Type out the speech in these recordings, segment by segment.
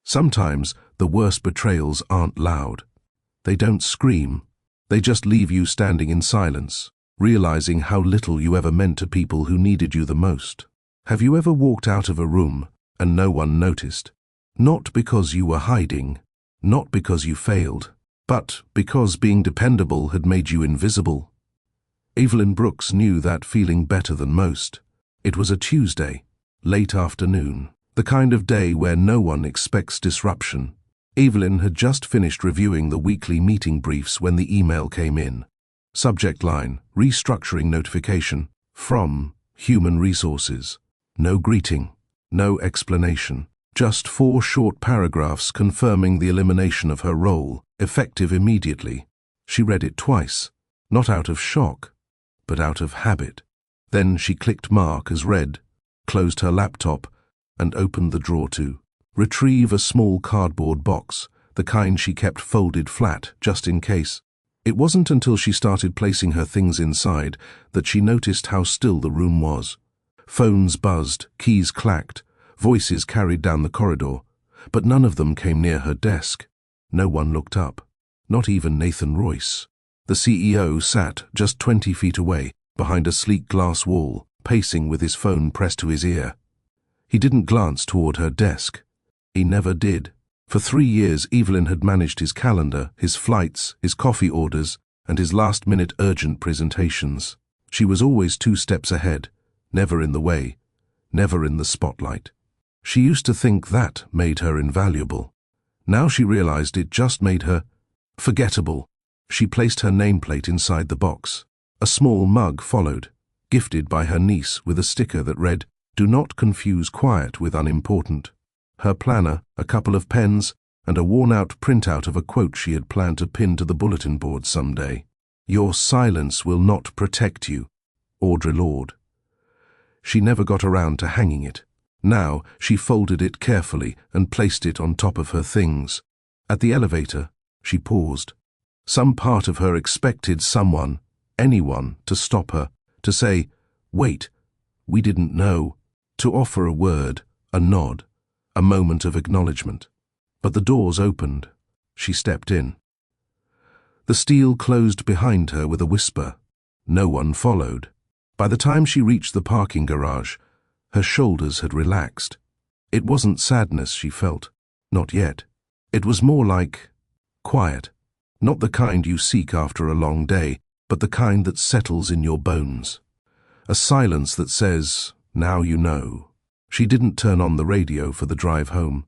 Sometimes the worst betrayals aren't loud. They don't scream. They just leave you standing in silence, realizing how little you ever meant to people who needed you the most. Have you ever walked out of a room and no one noticed? Not because you were hiding, not because you failed, but because being dependable had made you invisible. Evelyn Brooks knew that feeling better than most. It was a Tuesday, late afternoon, the kind of day where no one expects disruption. Evelyn had just finished reviewing the weekly meeting briefs when the email came in. Subject line, restructuring notification, from Human Resources. No greeting, no explanation, just 4 short paragraphs confirming the elimination of her role, effective immediately. She read it twice, not out of shock, but out of habit. Then she clicked mark as read, closed her laptop, and opened the drawer to retrieve a small cardboard box, the kind she kept folded flat, just in case. It wasn't until she started placing her things inside that she noticed how still the room was. Phones buzzed, keys clacked, voices carried down the corridor, but none of them came near her desk. No one looked up, not even Nathan Royce. The CEO sat just 20 feet away, behind a sleek glass wall, pacing with his phone pressed to his ear. He didn't glance toward her desk. He never did. For 3 years, Evelyn had managed his calendar, his flights, his coffee orders, and his last-minute urgent presentations. She was always 2 steps ahead, never in the way, never in the spotlight. She used to think that made her invaluable. Now she realized it just made her forgettable. She placed her nameplate inside the box. A small mug followed, gifted by her niece with a sticker that read, "Do not confuse quiet with unimportant." Her planner, a couple of pens, and a worn-out printout of a quote she had planned to pin to the bulletin board someday. "Your silence will not protect you, Audre Lorde." She never got around to hanging it. Now she folded it carefully and placed it on top of her things. At the elevator, she paused. Some part of her expected someone, anyone, to stop her, to say, "Wait, we didn't know," to offer a word, a nod, a moment of acknowledgement. But the doors opened. She stepped in. The steel closed behind her with a whisper. No one followed. By the time she reached the parking garage, her shoulders had relaxed. It wasn't sadness she felt, not yet. It was more like quiet, not the kind you seek after a long day, but the kind that settles in your bones. A silence that says, "Now you know." She didn't turn on the radio for the drive home.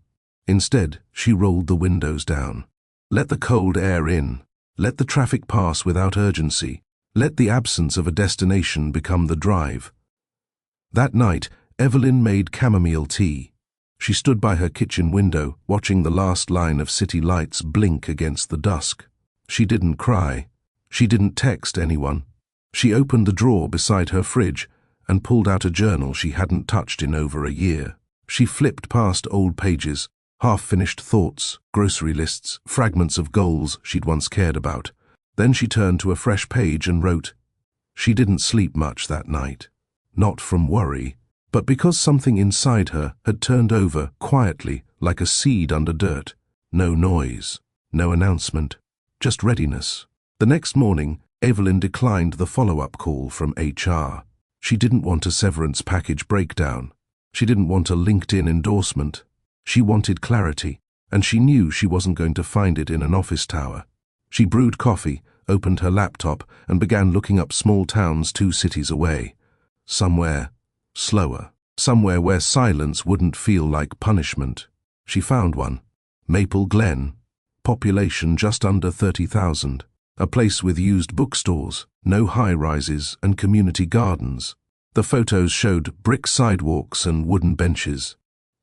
Instead, she rolled the windows down. Let the cold air in. Let the traffic pass without urgency. Let the absence of a destination become the drive. That night, Evelyn made chamomile tea. She stood by her kitchen window, watching the last line of city lights blink against the dusk. She didn't cry. She didn't text anyone. She opened the drawer beside her fridge and pulled out a journal she hadn't touched in over a year. She flipped past old pages, half-finished thoughts, grocery lists, fragments of goals she'd once cared about. Then she turned to a fresh page and wrote, "She didn't sleep much that night. Not from worry, but because something inside her had turned over quietly like a seed under dirt. No noise, no announcement, just readiness." The next morning, Evelyn declined the follow-up call from HR. She didn't want a severance package breakdown. She didn't want a LinkedIn endorsement. She wanted clarity, and she knew she wasn't going to find it in an office tower. She brewed coffee, opened her laptop, and began looking up small towns 2 cities away. Somewhere slower, somewhere where silence wouldn't feel like punishment. She found one. Maple Glen, population just under 30,000. A place with used bookstores, no high-rises, and community gardens. The photos showed brick sidewalks and wooden benches.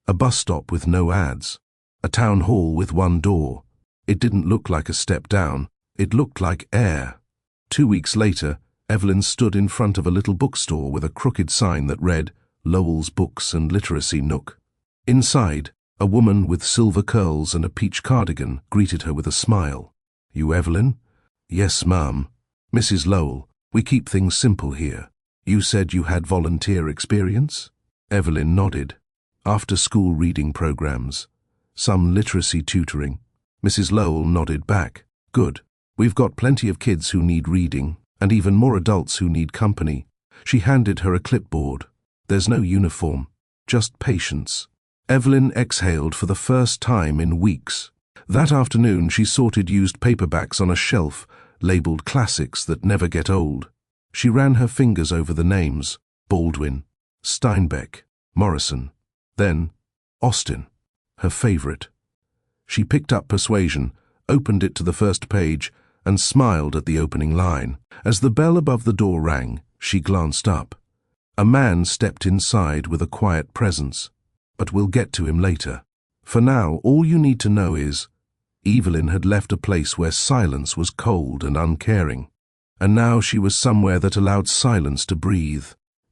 A bus stop with no ads. A town hall with 1 door. It didn't look like a step down. It looked like air. 2 weeks later, Evelyn stood in front of a little bookstore with a crooked sign that read, "Lowell's Books and Literacy Nook." Inside, a woman with silver curls and a peach cardigan greeted her with a smile. "You Evelyn?" "Yes, ma'am. Mrs. Lowell, we keep things simple here. You said you had volunteer experience?" Evelyn nodded. "After-school reading programs. Some literacy tutoring. Mrs. Lowell nodded back. Good. We've got plenty of kids who need reading, and even more adults who need company. She handed her a clipboard. There's no uniform, just patience. Evelyn exhaled for the first time in weeks. That afternoon she sorted used paperbacks on a shelf, labeled classics that never get old. She ran her fingers over the names: Baldwin, Steinbeck, Morrison. Then, Austen, her favorite. She picked up Persuasion, opened it to the first page, and smiled at the opening line. As the bell above the door rang, she glanced up. A man stepped inside with a quiet presence. But we'll get to him later. For now, all you need to know is, Evelyn had left a place where silence was cold and uncaring. And now she was somewhere that allowed silence to breathe.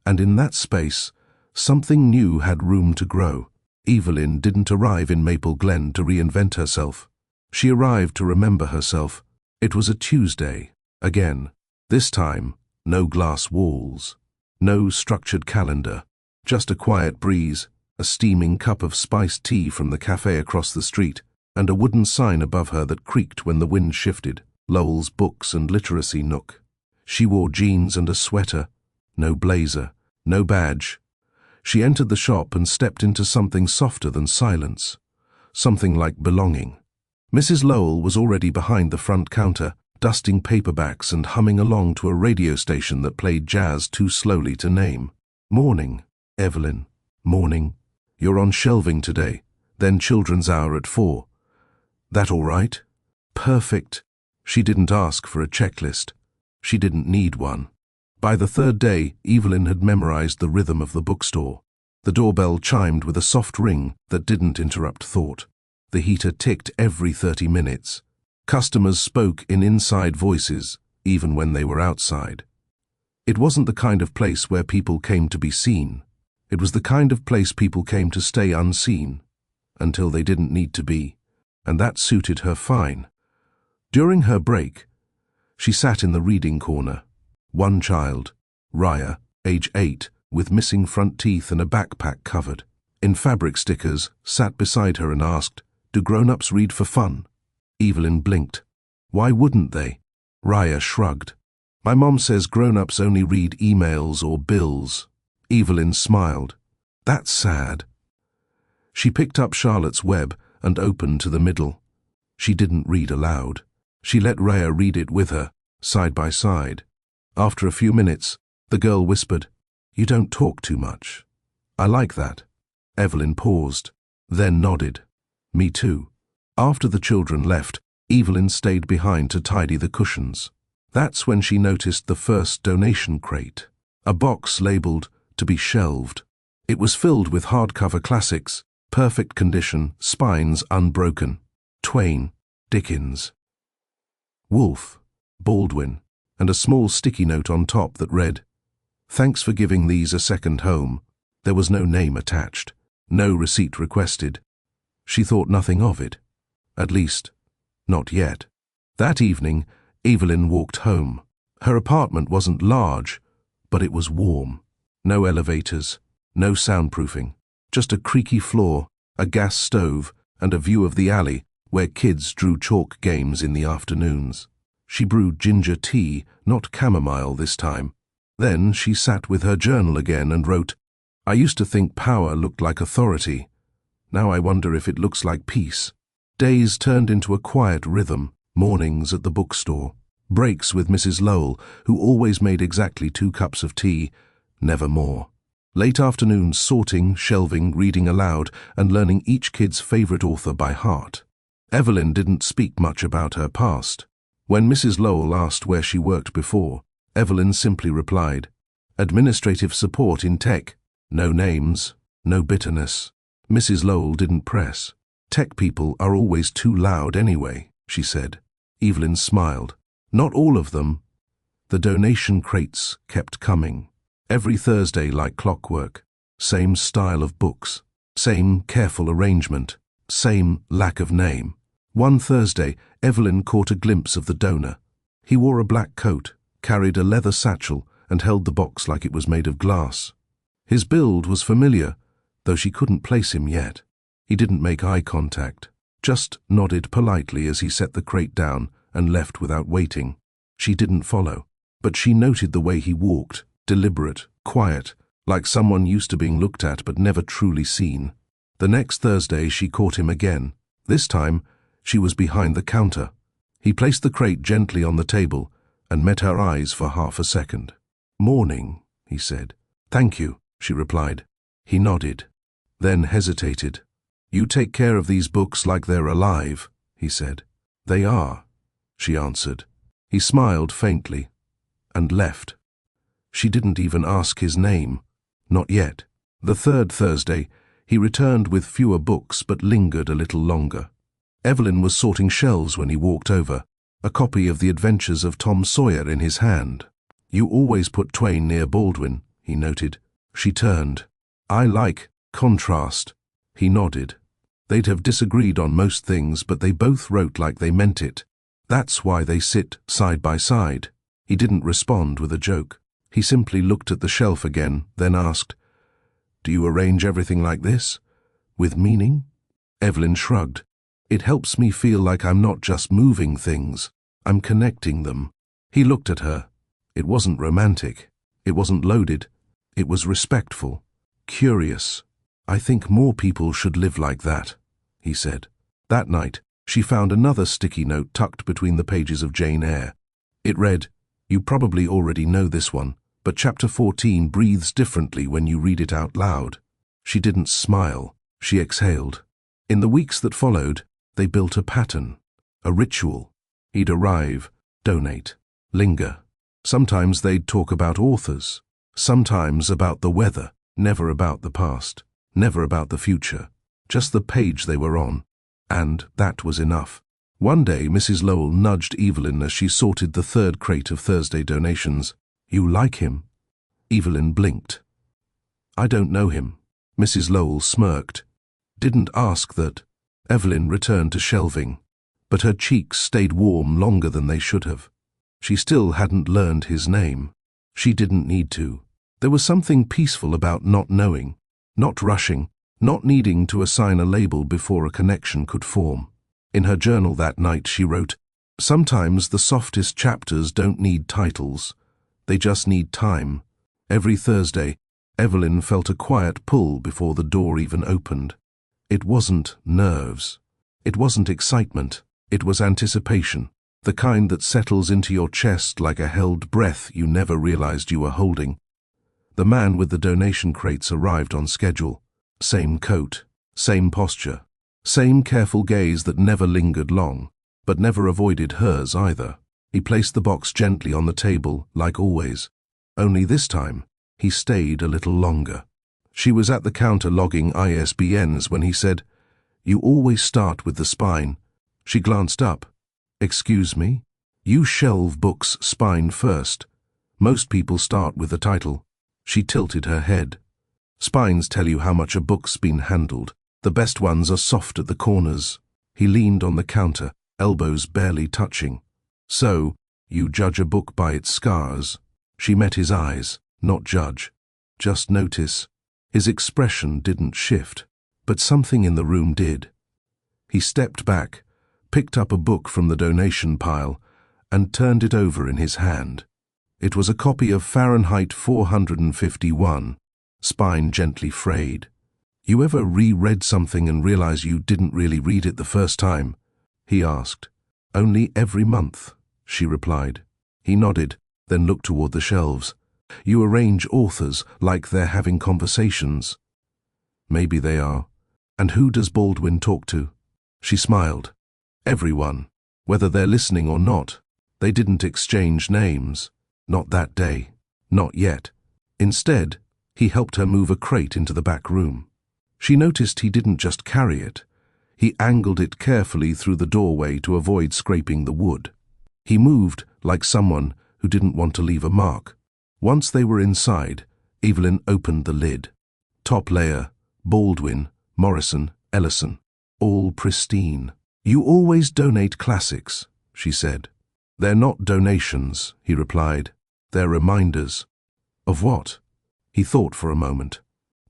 And in that space, something new had room to grow. Evelyn didn't arrive in Maple Glen to reinvent herself. She arrived to remember herself. It was a Tuesday, again. This time, no glass walls, no structured calendar, just a quiet breeze, a steaming cup of spiced tea from the cafe across the street, and a wooden sign above her that creaked when the wind shifted, Lowell's Books and Literacy Nook. She wore jeans and a sweater, no blazer, no badge. She entered the shop and stepped into something softer than silence, something like belonging. Mrs. Lowell was already behind the front counter, dusting paperbacks and humming along to a radio station that played jazz too slowly to name. Morning, Evelyn. Morning. You're on shelving today, then children's hour at 4. That all right? Perfect. She didn't ask for a checklist. She didn't need one. By the third day, Evelyn had memorized the rhythm of the bookstore. The doorbell chimed with a soft ring that didn't interrupt thought. The heater ticked every 30 minutes. Customers spoke in inside voices, even when they were outside. It wasn't the kind of place where people came to be seen. It was the kind of place people came to stay unseen, until they didn't need to be, and that suited her fine. During her break, she sat in the reading corner. One child, Raya, age 8, with missing front teeth and a backpack covered in fabric stickers, sat beside her and asked, "Do grown-ups read for fun?" Evelyn blinked. Why wouldn't they? Raya shrugged. My mom says grown-ups only read emails or bills. Evelyn smiled. That's sad. She picked up Charlotte's Web and opened to the middle. She didn't read aloud. She let Raya read it with her, side by side. After a few minutes, the girl whispered, "You don't talk too much." I like that. Evelyn paused, then nodded. Me too. After the children left, Evelyn stayed behind to tidy the cushions. That's when she noticed the first donation crate, a box labeled "to be shelved." It was filled with hardcover classics, perfect condition, spines unbroken. Twain, Dickens, Woolf, Baldwin, and a small sticky note on top that read, "Thanks for giving these a second home." There was no name attached, no receipt requested. She thought nothing of it. At least, not yet. That evening, Evelyn walked home. Her apartment wasn't large, but it was warm. No elevators, no soundproofing, just a creaky floor, a gas stove, and a view of the alley where kids drew chalk games in the afternoons. She brewed ginger tea, not chamomile this time. Then she sat with her journal again and wrote, "I used to think power looked like authority. Now I wonder if it looks like peace." Days turned into a quiet rhythm, mornings at the bookstore, breaks with Mrs. Lowell, who always made exactly 2 cups of tea, never more. Late afternoons sorting, shelving, reading aloud, and learning each kid's favorite author by heart. Evelyn didn't speak much about her past. When Mrs. Lowell asked where she worked before, Evelyn simply replied, "Administrative support in tech. No names, no bitterness." Mrs. Lowell didn't press. "Tech people are always too loud anyway," she said. Evelyn smiled. Not all of them. The donation crates kept coming. Every Thursday like clockwork. Same style of books. Same careful arrangement. Same lack of name. One Thursday, Evelyn caught a glimpse of the donor. He wore a black coat, carried a leather satchel, and held the box like it was made of glass. His build was familiar, though she couldn't place him yet. He didn't make eye contact, just nodded politely as he set the crate down and left without waiting. She didn't follow, but she noted the way he walked, deliberate, quiet, like someone used to being looked at but never truly seen. The next Thursday she caught him again. This time, she was behind the counter. He placed the crate gently on the table and met her eyes for half a second. "Morning," he said. "Thank you," she replied. He nodded, then hesitated. "You take care of these books like they're alive," he said. "They are," she answered. He smiled faintly and left. She didn't even ask his name. Not yet. The third Thursday, he returned with fewer books but lingered a little longer. Evelyn was sorting shelves when he walked over, a copy of The Adventures of Tom Sawyer in his hand. "You always put Twain near Baldwin," he noted. She turned. "I like contrast." He nodded. They'd have disagreed on most things, but they both wrote like they meant it. That's why they sit side by side. He didn't respond with a joke. He simply looked at the shelf again, then asked, "Do you arrange everything like this? With meaning?" Evelyn shrugged. "It helps me feel like I'm not just moving things, I'm connecting them." He looked at her. It wasn't romantic. It wasn't loaded. It was respectful, curious. "I think more people should live like that," he said. That night, she found another sticky note tucked between the pages of Jane Eyre. It read, "You probably already know this one, but chapter 14 breathes differently when you read it out loud." She didn't smile. She exhaled. In the weeks that followed, they built a pattern, a ritual. He'd arrive, donate, linger. Sometimes they'd talk about authors, sometimes about the weather, never about the past, never about the future, just the page they were on. And that was enough. One day, Mrs. Lowell nudged Evelyn as she sorted the third crate of Thursday donations. "You like him?" Evelyn blinked. "I don't know him." Mrs. Lowell smirked. "Didn't ask that." Evelyn returned to shelving, but her cheeks stayed warm longer than they should have. She still hadn't learned his name. She didn't need to. There was something peaceful about not knowing, not rushing, not needing to assign a label before a connection could form. In her journal that night she wrote, "Sometimes the softest chapters don't need titles. They just need time." Every Thursday, Evelyn felt a quiet pull before the door even opened. It wasn't nerves. It wasn't excitement. It was anticipation, the kind that settles into your chest like a held breath you never realized you were holding. The man with the donation crates arrived on schedule. Same coat, same posture, same careful gaze that never lingered long, but never avoided hers either. He placed the box gently on the table, like always. Only this time, he stayed a little longer. She was at the counter logging ISBNs when he said, "You always start with the spine." She glanced up. "Excuse me? You shelve books spine first. Most people start with the title." She tilted her head. "Spines tell you how much a book's been handled. The best ones are soft at the corners." He leaned on the counter, elbows barely touching. "So, you judge a book by its scars." She met his eyes, not judge, just notice. His expression didn't shift, but something in the room did. He stepped back, picked up a book from the donation pile, and turned it over in his hand. It was a copy of Fahrenheit 451, spine gently frayed. "You ever reread something and realize you didn't really read it the first time?" he asked. "Only every month," she replied. He nodded, then looked toward the shelves. "You arrange authors like they're having conversations." "Maybe they are. And who does Baldwin talk to?" She smiled. "Everyone, whether they're listening or not." They didn't exchange names. Not that day. Not yet. Instead, he helped her move a crate into the back room. She noticed he didn't just carry it. He angled it carefully through the doorway to avoid scraping the wood. He moved like someone who didn't want to leave a mark. Once they were inside, Evelyn opened the lid. Top layer, Baldwin, Morrison, Ellison, all pristine. "You always donate classics," she said. "They're not donations," he replied. "They're reminders." "Of what?" He thought for a moment.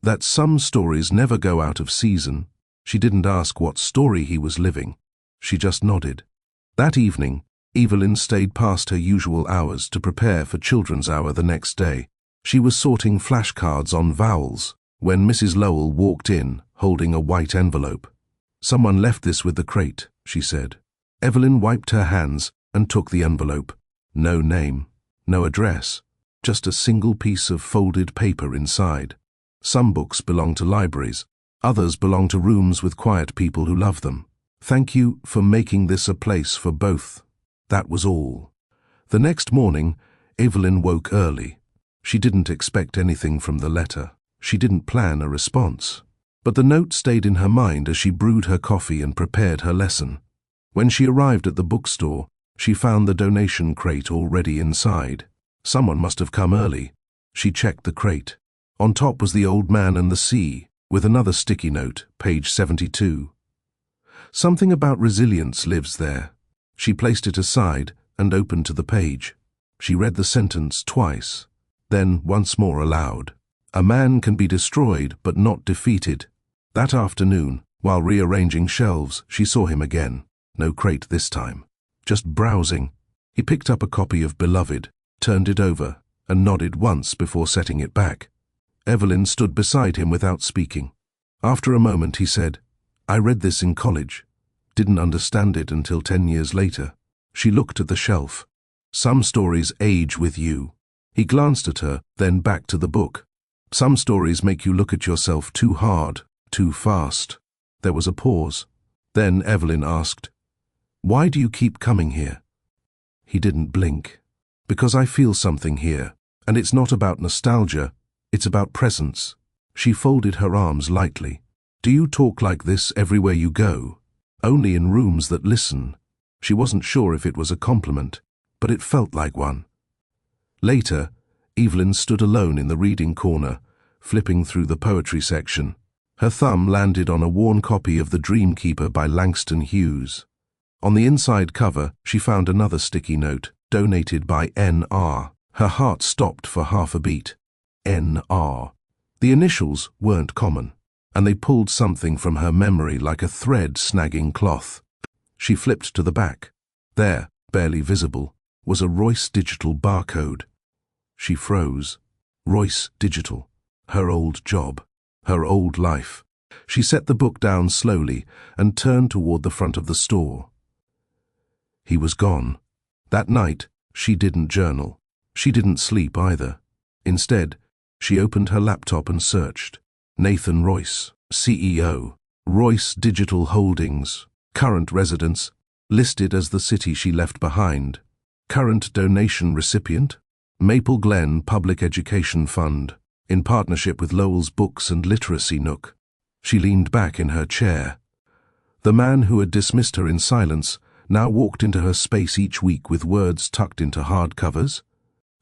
"That some stories never go out of season. She didn't ask what story he was living. She just nodded. That evening, Evelyn stayed past her usual hours to prepare for Children's Hour the next day. She was sorting flashcards on vowels when Mrs. Lowell walked in, holding a white envelope. "Someone left this with the crate," she said. Evelyn wiped her hands and took the envelope. No name, no address, just a single piece of folded paper inside. Some books belong to libraries, others belong to rooms with quiet people who love them. "Thank you for making this a place for both." That was all. The next morning, Evelyn woke early. She didn't expect anything from the letter. She didn't plan a response. But the note stayed in her mind as she brewed her coffee and prepared her lesson. When she arrived at the bookstore, she found the donation crate already inside. Someone must have come early. She checked the crate. On top was the Old Man and the Sea, with another sticky note, page 72. Something about resilience lives there. She placed it aside and opened to the page. She read the sentence twice, then once more aloud. "A man can be destroyed but not defeated." That afternoon, while rearranging shelves, she saw him again. No crate this time. Just browsing. He picked up a copy of Beloved, turned it over, and nodded once before setting it back. Evelyn stood beside him without speaking. After a moment he said, "I read this in college. Didn't understand it until 10 years later." She looked at the shelf. "Some stories age with you." He glanced at her, then back to the book. "Some stories make you look at yourself too hard, too fast." There was a pause. Then Evelyn asked, "Why do you keep coming here?" He didn't blink. "Because I feel something here, and it's not about nostalgia, it's about presence." She folded her arms lightly. "Do you talk like this everywhere you go?" "Only in rooms that listen." She wasn't sure if it was a compliment, but it felt like one. Later, Evelyn stood alone in the reading corner, flipping through the poetry section. Her thumb landed on a worn copy of The Dreamkeeper by Langston Hughes. On the inside cover, she found another sticky note, donated by N.R. Her heart stopped for half a beat. N.R. The initials weren't common, and they pulled something from her memory like a thread snagging cloth. She flipped to the back. There, barely visible, was a Royce Digital barcode. She froze. Royce Digital. Her old job. Her old life. She set the book down slowly and turned toward the front of the store. He was gone. That night, she didn't journal. She didn't sleep either. Instead, she opened her laptop and searched. Nathan Royce, CEO, Royce Digital Holdings, current residence, listed as the city she left behind. Current donation recipient, Maple Glen Public Education Fund, in partnership with Lowell's Books and Literacy Nook. She leaned back in her chair. The man who had dismissed her in silence now walked into her space each week with words tucked into hardcovers.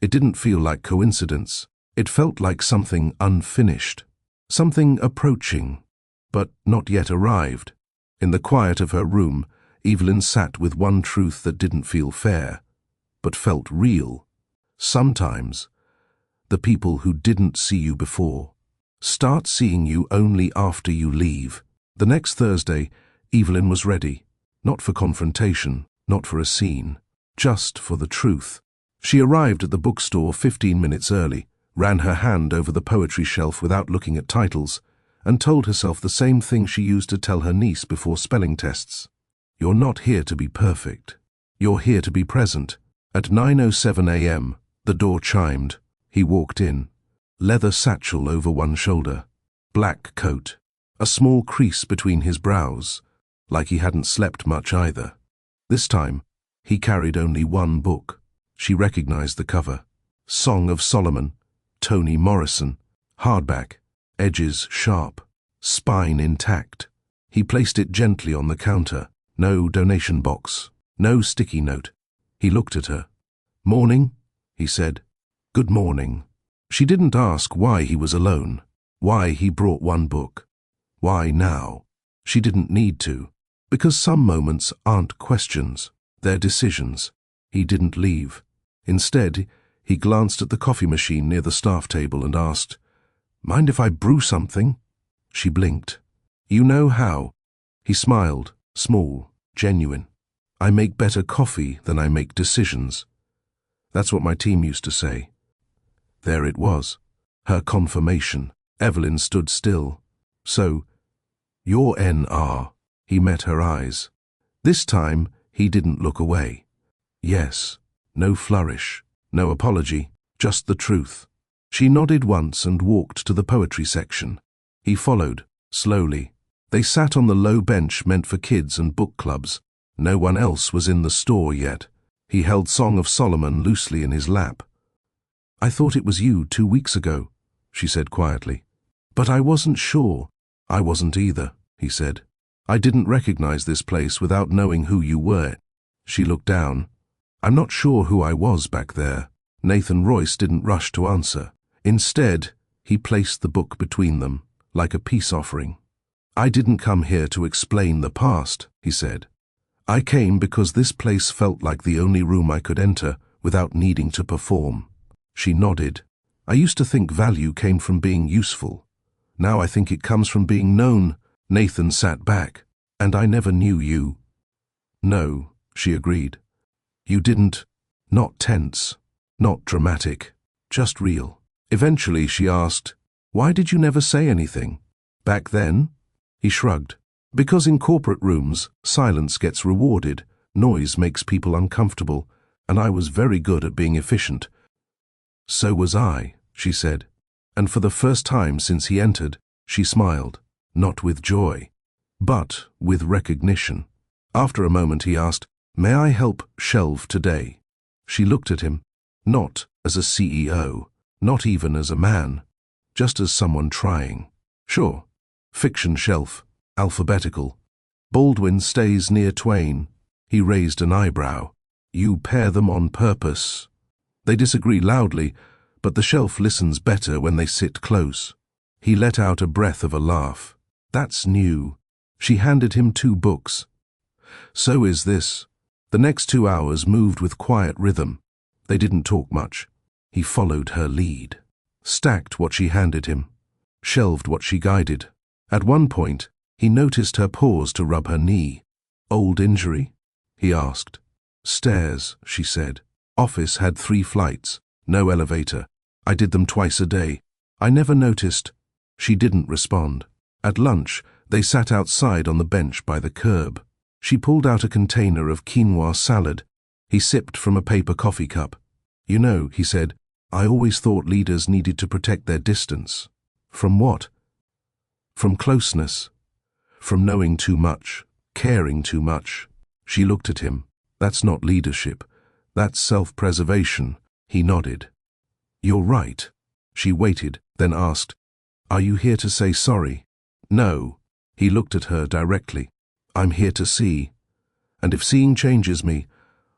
It didn't feel like coincidence. It felt like something unfinished, something approaching, but not yet arrived. In the quiet of her room, Evelyn sat with one truth that didn't feel fair, but felt real. Sometimes, the people who didn't see you before start seeing you only after you leave. The next Thursday, Evelyn was ready, not for confrontation, not for a scene, just for the truth. She arrived at the bookstore 15 minutes early, ran her hand over the poetry shelf without looking at titles, and told herself the same thing she used to tell her niece before spelling tests. "You're not here to be perfect. You're here to be present." At 9:07 a.m., the door chimed. He walked in. Leather satchel over one shoulder, black coat, a small crease between his brows, like he hadn't slept much either. This time, he carried only one book. She recognized the cover. Song of Solomon, Toni Morrison, hardback, edges sharp, spine intact. He placed it gently on the counter. No donation box, no sticky note. He looked at her. "Morning," he said. "Good morning." She didn't ask why he was alone, why he brought one book, why now. She didn't need to, because some moments aren't questions, they're decisions. He didn't leave. Instead, he glanced at the coffee machine near the staff table and asked, "Mind if I brew something?" She blinked. You know how. He smiled, small, genuine. I make better coffee than I make decisions. That's what my team used to say. There it was. Her confirmation. Evelyn stood still. So, you're NR. He met her eyes. This time, he didn't look away. Yes. No flourish. No apology. Just the truth. She nodded once and walked to the poetry section. He followed, slowly. They sat on the low bench meant for kids and book clubs. No one else was in the store yet. He held Song of Solomon loosely in his lap. I thought it was you 2 weeks ago, she said quietly. But I wasn't sure. I wasn't either, he said. I didn't recognize this place without knowing who you were. She looked down. I'm not sure who I was back there. Nathan Royce didn't rush to answer. Instead, he placed the book between them, like a peace offering. I didn't come here to explain the past, he said. I came because this place felt like the only room I could enter without needing to perform. She nodded. I used to think value came from being useful. Now I think it comes from being known. Nathan sat back. And I never knew you. No, she agreed. You didn't. Not tense. Not dramatic. Just real. Eventually she asked, why did you never say anything? Back then? He shrugged. Because in corporate rooms, silence gets rewarded, noise makes people uncomfortable, and I was very good at being efficient. So was I, she said, and for the first time since he entered, she smiled, not with joy, but with recognition. After a moment he asked, may I help shelve today? She looked at him, not as a CEO, not even as a man, just as someone trying. Sure, fiction shelf. Alphabetical. Baldwin stays near Twain. He raised an eyebrow. You pair them on purpose. They disagree loudly, but the shelf listens better when they sit close. He let out a breath of a laugh. That's new. She handed him 2 books. So is this. The next 2 hours moved with quiet rhythm. They didn't talk much. He followed her lead. Stacked what she handed him. Shelved what she guided. At one point, he noticed her pause to rub her knee. Old injury? He asked. Stairs, she said. Office had 3 flights, no elevator. I did them twice a day. I never noticed. She didn't respond. At lunch, they sat outside on the bench by the curb. She pulled out a container of quinoa salad. He sipped from a paper coffee cup. You know, he said, I always thought leaders needed to protect their distance. From what? From closeness. From knowing too much, caring too much. She looked at him. That's not leadership. That's self-preservation. He nodded. You're right. She waited, then asked, are you here to say sorry? No. He looked at her directly. I'm here to see. And if seeing changes me,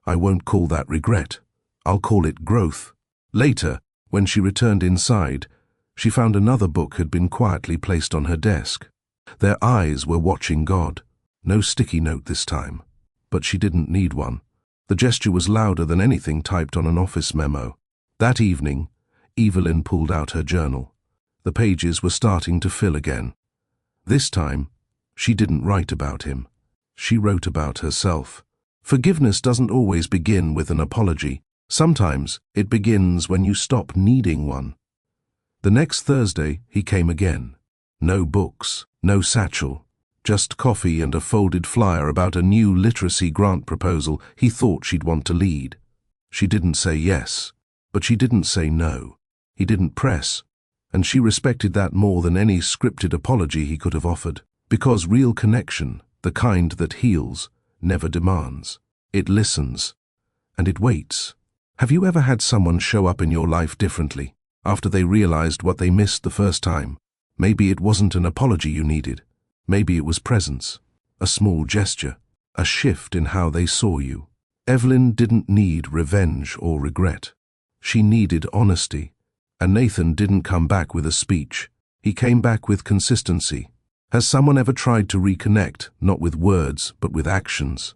I won't call that regret. I'll call it growth. Later, when she returned inside, she found another book had been quietly placed on her desk. Their eyes were watching God. No sticky note this time. But she didn't need one. The gesture was louder than anything typed on an office memo. That evening, Evelyn pulled out her journal. The pages were starting to fill again. This time, she didn't write about him. She wrote about herself. Forgiveness doesn't always begin with an apology. Sometimes it begins when you stop needing one. The next Thursday, he came again. No books, no satchel, just coffee and a folded flyer about a new literacy grant proposal he thought she'd want to lead. She didn't say yes, but she didn't say no. He didn't press, and she respected that more than any scripted apology he could have offered, because real connection, the kind that heals, never demands. It listens, and it waits. Have you ever had someone show up in your life differently, after they realized what they missed the first time? Maybe it wasn't an apology you needed. Maybe it was presence, a small gesture, a shift in how they saw you. Evelyn didn't need revenge or regret. She needed honesty. And Nathan didn't come back with a speech. He came back with consistency. Has someone ever tried to reconnect, not with words, but with actions?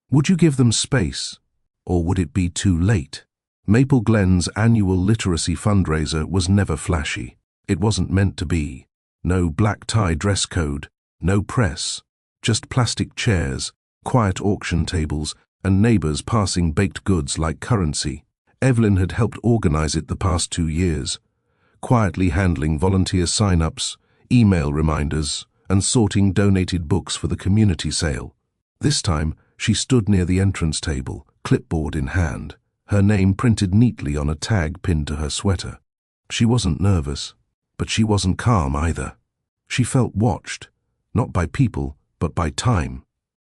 Would you give them space, or would it be too late? Maple Glen's annual literacy fundraiser was never flashy. It wasn't meant to be. No black tie dress code, No press, just plastic chairs, quiet auction tables, and neighbors passing baked goods like currency. Evelyn had helped organize it the past 2 years, quietly handling volunteer sign-ups, email reminders, and sorting donated books for the community sale. This time, she stood near the entrance table, clipboard in hand, her name printed neatly on a tag pinned to her sweater. She wasn't nervous, but she wasn't calm either. She felt watched, not by people, but by time.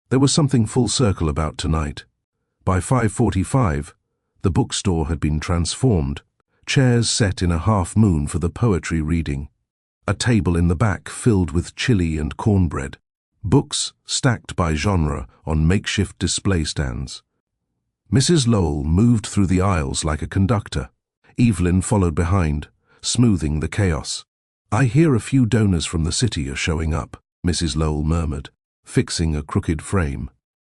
There was something full circle about tonight. By 5:45, the bookstore had been transformed, chairs set in a half-moon for the poetry reading, a table in the back filled with chili and cornbread, books stacked by genre on makeshift display stands. Mrs. Lowell moved through the aisles like a conductor. Evelyn followed behind, smoothing the chaos. "I hear a few donors from the city are showing up," Mrs. Lowell murmured, fixing a crooked frame.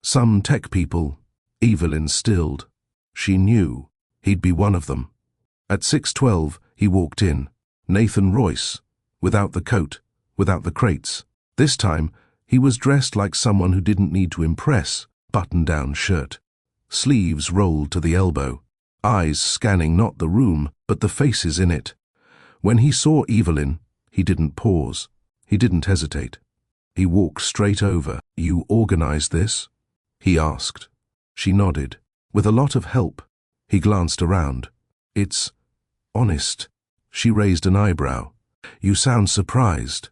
"Some tech people." Evelyn stilled. She knew he'd be one of them. At 6:12, he walked in. Nathan Royce, without the coat, without the crates. This time, he was dressed like someone who didn't need to impress, button-down shirt. Sleeves rolled to the elbow, eyes scanning not the room, but the faces in it. When he saw Evelyn, he didn't pause. He didn't hesitate. He walked straight over. "You organized this?" he asked. She nodded. With a lot of help. He glanced around. "It's honest." She raised an eyebrow. "You sound surprised."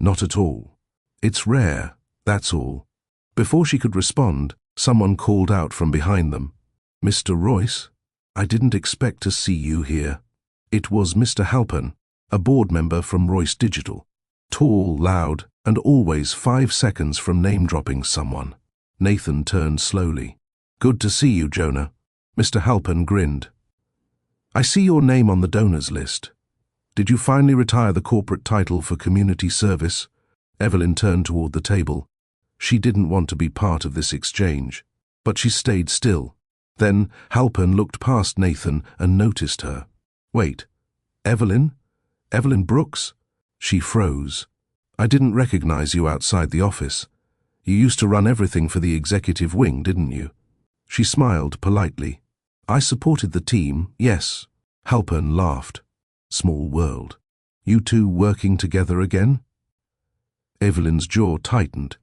"Not at all. It's rare, that's all." Before she could respond, someone called out from behind them. "Mr. Royce, I didn't expect to see you here." It was Mr. Halpern, a board member from Royce Digital. Tall, loud, and always 5 seconds from name-dropping someone. Nathan turned slowly. "Good to see you, Jonah." Mr. Halpern grinned. "I see your name on the donors list. Did you finally retire the corporate title for community service?" Evelyn turned toward the table. She didn't want to be part of this exchange, but she stayed still. Then Halpern looked past Nathan and noticed her. "Wait, Evelyn? Evelyn Brooks?" She froze. "I didn't recognize you outside the office. You used to run everything for the executive wing, didn't you?" She smiled politely. "I supported the team, yes." Halpern laughed. "Small world. You two working together again?" Evelyn's jaw tightened.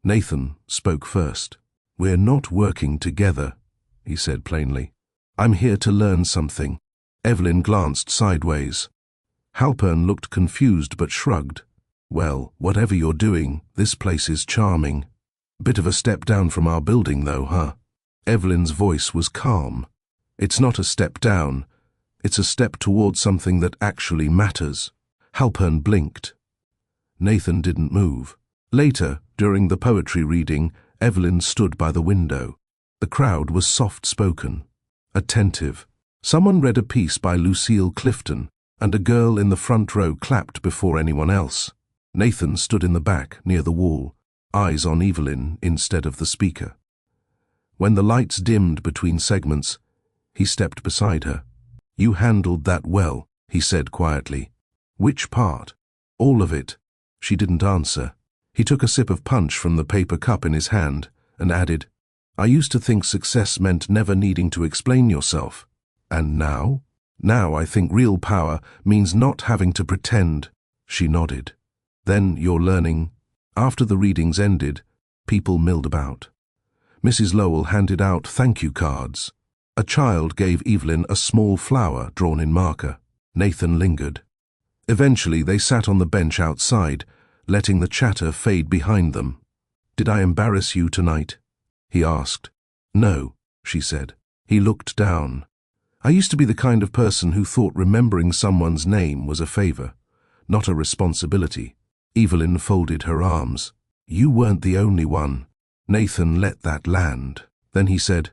Nathan spoke first. "We're not working together," he said plainly. "I'm here to learn something." Evelyn glanced sideways. Halpern looked confused but shrugged. "Well, whatever you're doing, this place is charming. Bit of a step down from our building though, huh?" Evelyn's voice was calm. "It's not a step down. It's a step toward something that actually matters." Halpern blinked. Nathan didn't move. Later, during the poetry reading, Evelyn stood by the window. The crowd was soft-spoken, attentive. Someone read a piece by Lucille Clifton, and a girl in the front row clapped before anyone else. Nathan stood in the back, near the wall, eyes on Evelyn instead of the speaker. When the lights dimmed between segments, he stepped beside her. "You handled that well," he said quietly. "Which part?" "All of it." She didn't answer. He took a sip of punch from the paper cup in his hand and added, "I used to think success meant never needing to explain yourself. And now? Now I think real power means not having to pretend." She nodded. "Then you're learning." After the readings ended, people milled about. Mrs. Lowell handed out thank you cards. A child gave Evelyn a small flower drawn in marker. Nathan lingered. Eventually they sat on the bench outside, letting the chatter fade behind them. "Did I embarrass you tonight?" he asked. "No," she said. He looked down. "I used to be the kind of person who thought remembering someone's name was a favor, not a responsibility." Evelyn folded her arms. "You weren't the only one." Nathan let that land. Then he said,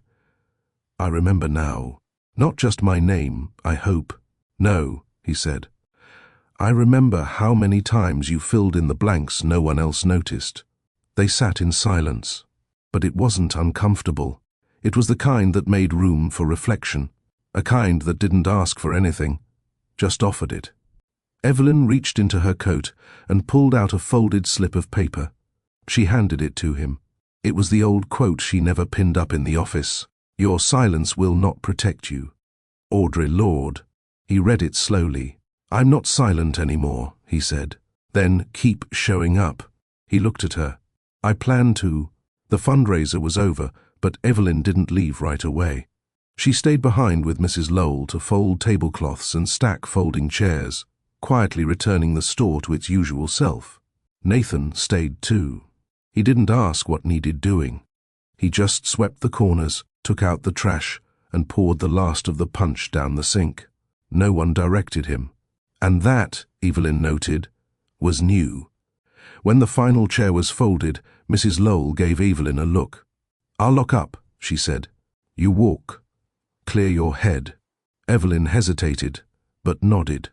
"I remember now. Not just my name, I hope." "No," he said. "I remember how many times you filled in the blanks no one else noticed." They sat in silence. But it wasn't uncomfortable. It was the kind that made room for reflection, a kind that didn't ask for anything, just offered it. Evelyn reached into her coat and pulled out a folded slip of paper. She handed it to him. It was the old quote she never pinned up in the office. "Your silence will not protect you. Audre Lorde." He read it slowly. "I'm not silent anymore," he said. "Then keep showing up." He looked at her. "I plan to." The fundraiser was over, but Evelyn didn't leave right away. She stayed behind with Mrs. Lowell to fold tablecloths and stack folding chairs, quietly returning the store to its usual self. Nathan stayed too. He didn't ask what needed doing. He just swept the corners, took out the trash, and poured the last of the punch down the sink. No one directed him. And that, Evelyn noted, was new. When the final chair was folded, Mrs. Lowell gave Evelyn a look. "I'll lock up," she said. "You walk. Clear your head." Evelyn hesitated, but nodded.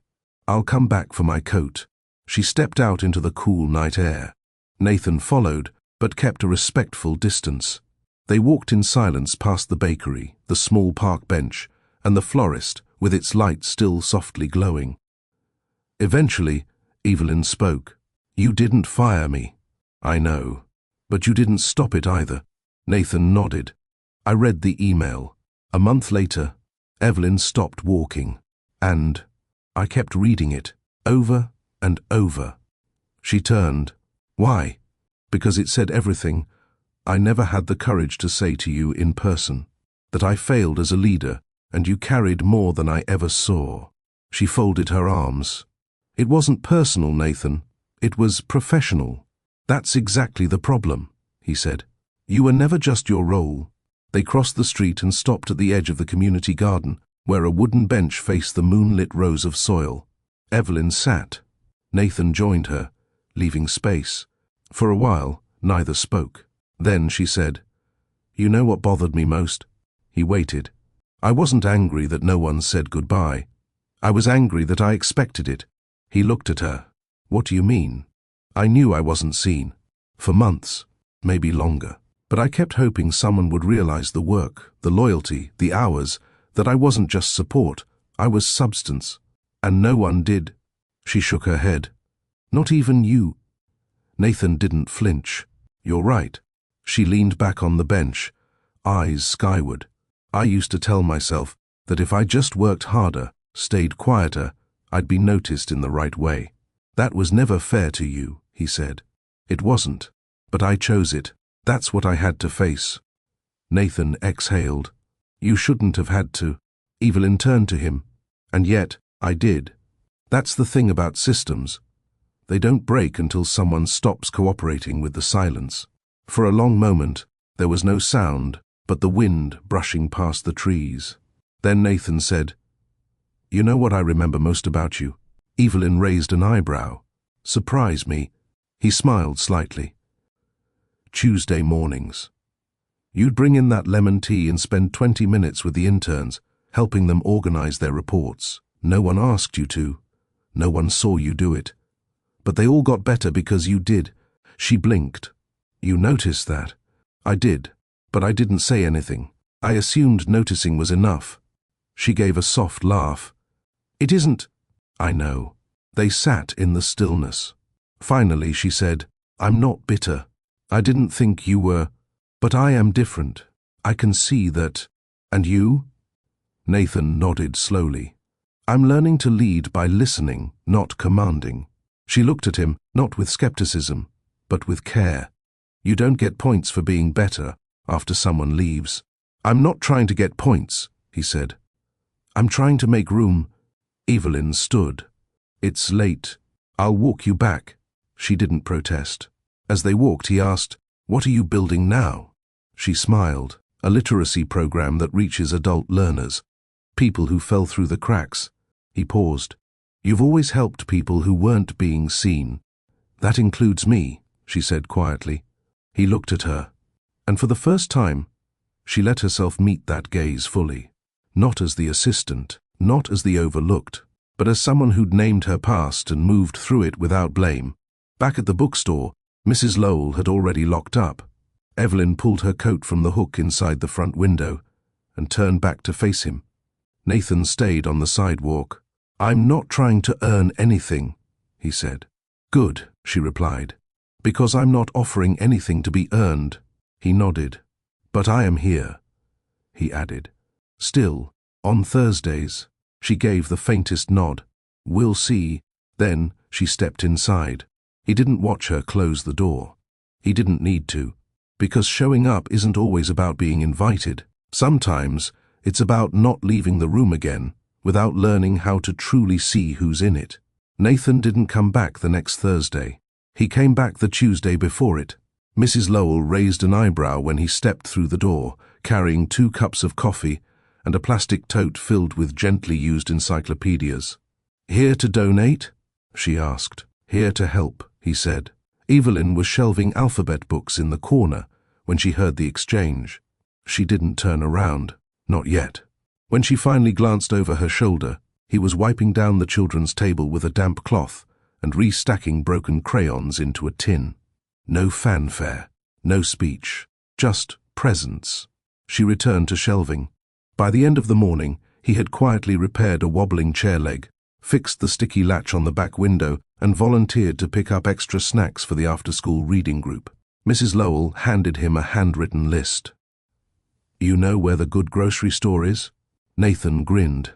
"I'll come back for my coat." She stepped out into the cool night air. Nathan followed, but kept a respectful distance. They walked in silence past the bakery, the small park bench, and the florist, with its light still softly glowing. Eventually, Evelyn spoke. "You didn't fire me." "I know. But you didn't stop it either." Nathan nodded. "I read the email." A month later, Evelyn stopped walking, and I kept reading it, over and over. She turned. "Why?" "Because it said everything I never had the courage to say to you in person. That I failed as a leader, and you carried more than I ever saw." She folded her arms. "It wasn't personal, Nathan. It was professional." "That's exactly the problem," he said. "You were never just your role." They crossed the street and stopped at the edge of the community garden, where a wooden bench faced the moonlit rows of soil. Evelyn sat. Nathan joined her, leaving space. For a while, neither spoke. Then she said, "You know what bothered me most?" He waited. "I wasn't angry that no one said goodbye. I was angry that I expected it." He looked at her. "What do you mean?" "I knew I wasn't seen. For months, maybe longer. But I kept hoping someone would realize the work, the loyalty, the hours, that I wasn't just support, I was substance. And no one did." She shook her head. "Not even you." Nathan didn't flinch. "You're right." She leaned back on the bench, eyes skyward. "I used to tell myself that if I just worked harder, stayed quieter, I'd be noticed in the right way. That was never fair to you," he said. "It wasn't. But I chose it. That's what I had to face." Nathan exhaled. "You shouldn't have had to." Evelyn turned to him. "And yet, I did. That's the thing about systems. They don't break until someone stops cooperating with the silence." For a long moment, there was no sound but the wind brushing past the trees. Then Nathan said, "You know what I remember most about you?" Evelyn raised an eyebrow. "Surprise me." He smiled slightly. "Tuesday mornings. You'd bring in that lemon tea and spend 20 minutes with the interns, helping them organize their reports. No one asked you to. No one saw you do it. But they all got better because you did." She blinked. "You noticed that?" "I did, but I didn't say anything. I assumed noticing was enough." She gave a soft laugh. "It isn't." "I know." They sat in the stillness. Finally she said, "I'm not bitter. I didn't think you were, but I am different. I can see that." "And you?" Nathan nodded slowly. "I'm learning to lead by listening, not commanding." She looked at him, not with skepticism, but with care. "You don't get points for being better after someone leaves." "I'm not trying to get points," he said. "I'm trying to make room." Evelyn stood. "It's late. I'll walk you back." She didn't protest. As they walked, he asked, "What are you building now?" She smiled. "A literacy program that reaches adult learners, people who fell through the cracks." He paused. "You've always helped people who weren't being seen." "That includes me," she said quietly. He looked at her, and for the first time, she let herself meet that gaze fully. Not as the assistant, not as the overlooked, but as someone who'd named her past and moved through it without blame. Back at the bookstore, Mrs. Lowell had already locked up. Evelyn pulled her coat from the hook inside the front window and turned back to face him. Nathan stayed on the sidewalk. "I'm not trying to earn anything," he said. "Good," she replied, "because I'm not offering anything to be earned." He nodded. "But I am here," he added. "Still, on Thursdays." She gave the faintest nod. "We'll see." Then she stepped inside. He didn't watch her close the door. He didn't need to, because showing up isn't always about being invited. Sometimes it's about not leaving the room again without learning how to truly see who's in it. Nathan didn't come back the next Thursday. He came back the Tuesday before it. Mrs. Lowell raised an eyebrow when he stepped through the door, carrying 2 cups of coffee and a plastic tote filled with gently used encyclopedias. "Here to donate?" she asked. "Here to help," he said. Evelyn was shelving alphabet books in the corner when she heard the exchange. She didn't turn around, not yet. When she finally glanced over her shoulder, he was wiping down the children's table with a damp cloth and restacking broken crayons into a tin. No fanfare, no speech, just presence. She returned to shelving. By the end of the morning, he had quietly repaired a wobbling chair leg, fixed the sticky latch on the back window, and volunteered to pick up extra snacks for the after-school reading group. Mrs. Lowell handed him a handwritten list. "You know where the good grocery store is?" Nathan grinned.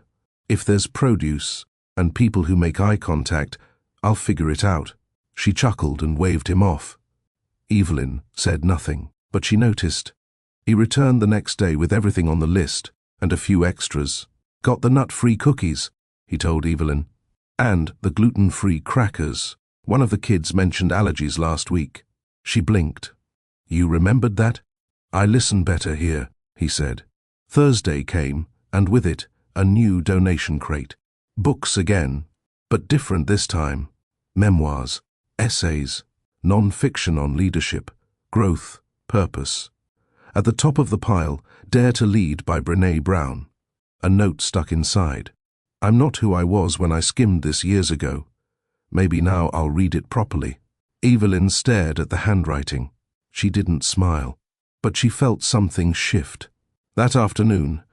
"If there's produce and people who make eye contact, I'll figure it out." She chuckled and waved him off. Evelyn said nothing, but she noticed. He returned the next day with everything on the list and a few extras. "Got the nut-free cookies," he told Evelyn, "and the gluten-free crackers. One of the kids mentioned allergies last week." She blinked. "You remembered that?" "I listen better here," he said. Thursday came, and with it, a new donation crate. Books again, but different this time. Memoirs, essays, non-fiction on leadership, growth, purpose. At the top of the pile, Dare to Lead by Brené Brown. A note stuck inside. "I'm not who I was when I skimmed this years ago. Maybe now I'll read it properly." Evelyn stared at the handwriting. She didn't smile, but she felt something shift. That afternoon,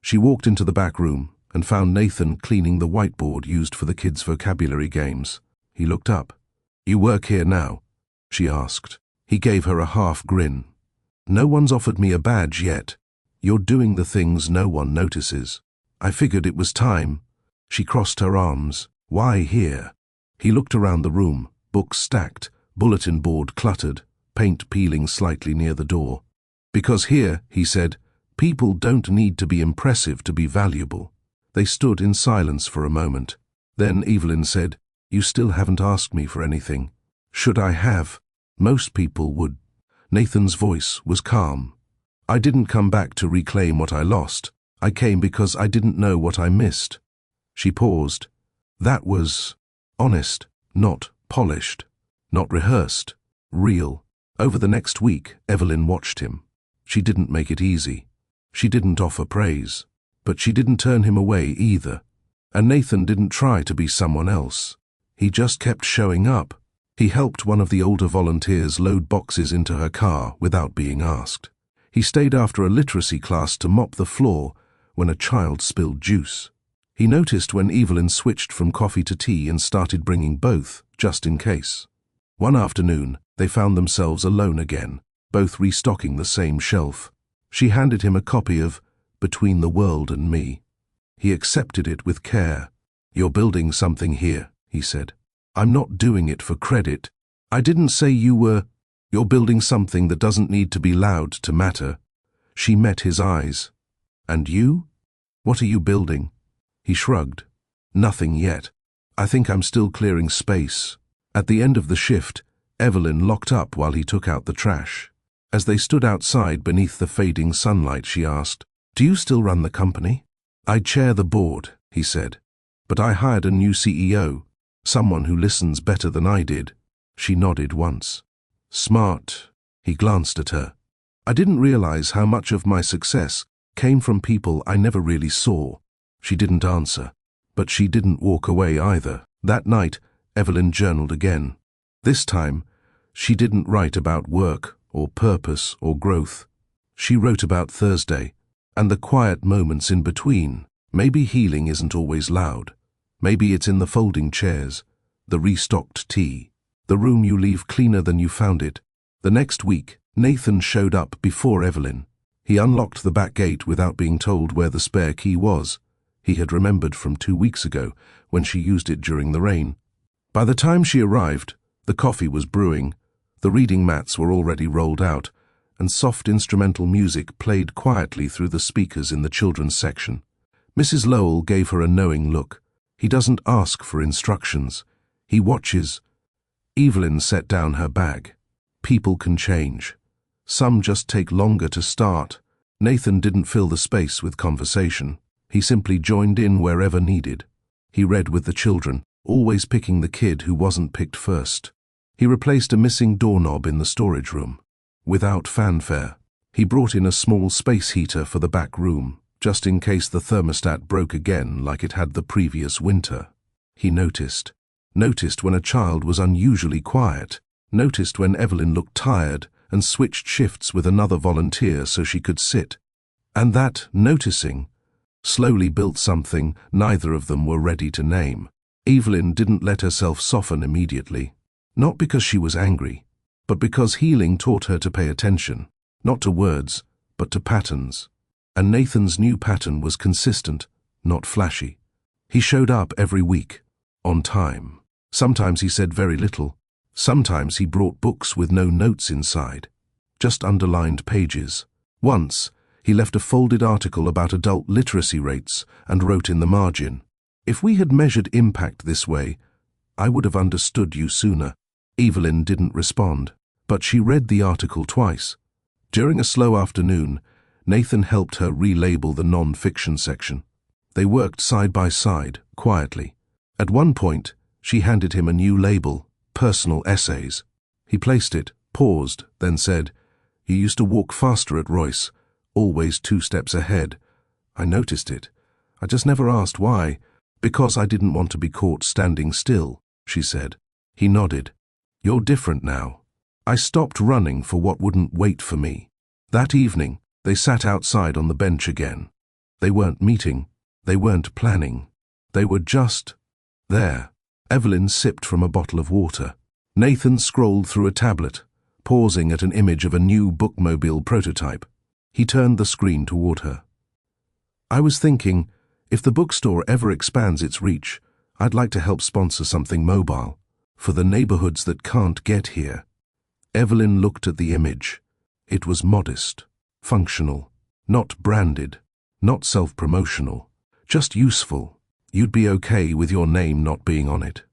she walked into the back room and found Nathan cleaning the whiteboard used for the kids' vocabulary games. He looked up. "You work here now?" she asked. He gave her a half grin. "No one's offered me a badge yet. You're doing the things no one notices. I figured it was time." She crossed her arms. "Why here?" He looked around the room, books stacked, bulletin board cluttered, paint peeling slightly near the door. "Because here," he said, "people don't need to be impressive to be valuable." They stood in silence for a moment. Then Evelyn said, "You still haven't asked me for anything." "Should I have?" "Most people would." Nathan's voice was calm. "I didn't come back to reclaim what I lost. I came because I didn't know what I missed." She paused. That was honest, not polished, not rehearsed, real. Over the next week, Evelyn watched him. She didn't make it easy. She didn't offer praise, but she didn't turn him away either. And Nathan didn't try to be someone else. He just kept showing up. He helped one of the older volunteers load boxes into her car without being asked. He stayed after a literacy class to mop the floor when a child spilled juice. He noticed when Evelyn switched from coffee to tea and started bringing both, just in case. One afternoon, they found themselves alone again, both restocking the same shelf. She handed him a copy of Between the World and Me. He accepted it with care. "You're building something here," he said. "I'm not doing it for credit. I didn't say you were. You're building something that doesn't need to be loud to matter." She met his eyes. "And you? What are you building?" He shrugged. "Nothing yet. I think I'm still clearing space." At the end of the shift, Evelyn locked up while he took out the trash. As they stood outside beneath the fading sunlight, she asked, "Do you still run the company?" "I chair the board," he said, "but I hired a new CEO, someone who listens better than I did." She nodded once. "Smart." He glanced at her. "I didn't realize how much of my success came from people I never really saw." She didn't answer, but she didn't walk away either. That night, Evelyn journaled again. This time, she didn't write about work or purpose or growth. She wrote about Thursday and the quiet moments in between. Maybe healing isn't always loud. Maybe it's in the folding chairs, the restocked tea, the room you leave cleaner than you found it. The next week, Nathan showed up before Evelyn. He unlocked the back gate without being told where the spare key was. He had remembered from 2 weeks ago when she used it during the rain. By the time she arrived, the coffee was brewing, the reading mats were already rolled out, and soft instrumental music played quietly through the speakers in the children's section. Mrs. Lowell gave her a knowing look. He doesn't ask for instructions. He watches. Evelyn set down her bag. People can change. Some just take longer to start. Nathan didn't fill the space with conversation. He simply joined in wherever needed. He read with the children, always picking the kid who wasn't picked first. He replaced a missing doorknob in the storage room. Without fanfare, he brought in a small space heater for the back room, just in case the thermostat broke again like it had the previous winter. He noticed when a child was unusually quiet, noticed when Evelyn looked tired and switched shifts with another volunteer so she could sit. And that noticing slowly built something neither of them were ready to name. Evelyn didn't let herself soften immediately, not because she was angry, but because healing taught her to pay attention, not to words, but to patterns. And Nathan's new pattern was consistent, not flashy. He showed up every week, on time. Sometimes he said very little. Sometimes he brought books with no notes inside, just underlined pages. Once, he left a folded article about adult literacy rates and wrote in the margin, "If we had measured impact this way, I would have understood you sooner." Evelyn didn't respond, but she read the article twice. During a slow afternoon, Nathan helped her relabel the non-fiction section. They worked side by side, quietly. At one point, she handed him a new label, Personal Essays. He placed it, paused, then said, "You used to walk faster at Royce, always 2 steps ahead. I noticed it. I just never asked why. Because I didn't want to be caught standing still," she said. He nodded. "You're different now. I stopped running for what wouldn't wait for me." That evening, they sat outside on the bench again. They weren't meeting. They weren't planning. They were just there. Evelyn sipped from a bottle of water. Nathan scrolled through a tablet, pausing at an image of a new bookmobile prototype. He turned the screen toward her. "I was thinking, if the bookstore ever expands its reach, I'd like to help sponsor something mobile, for the neighborhoods that can't get here." Evelyn looked at the image. It was modest, functional, not branded, not self-promotional, just useful. "You'd be okay with your name not being on it?"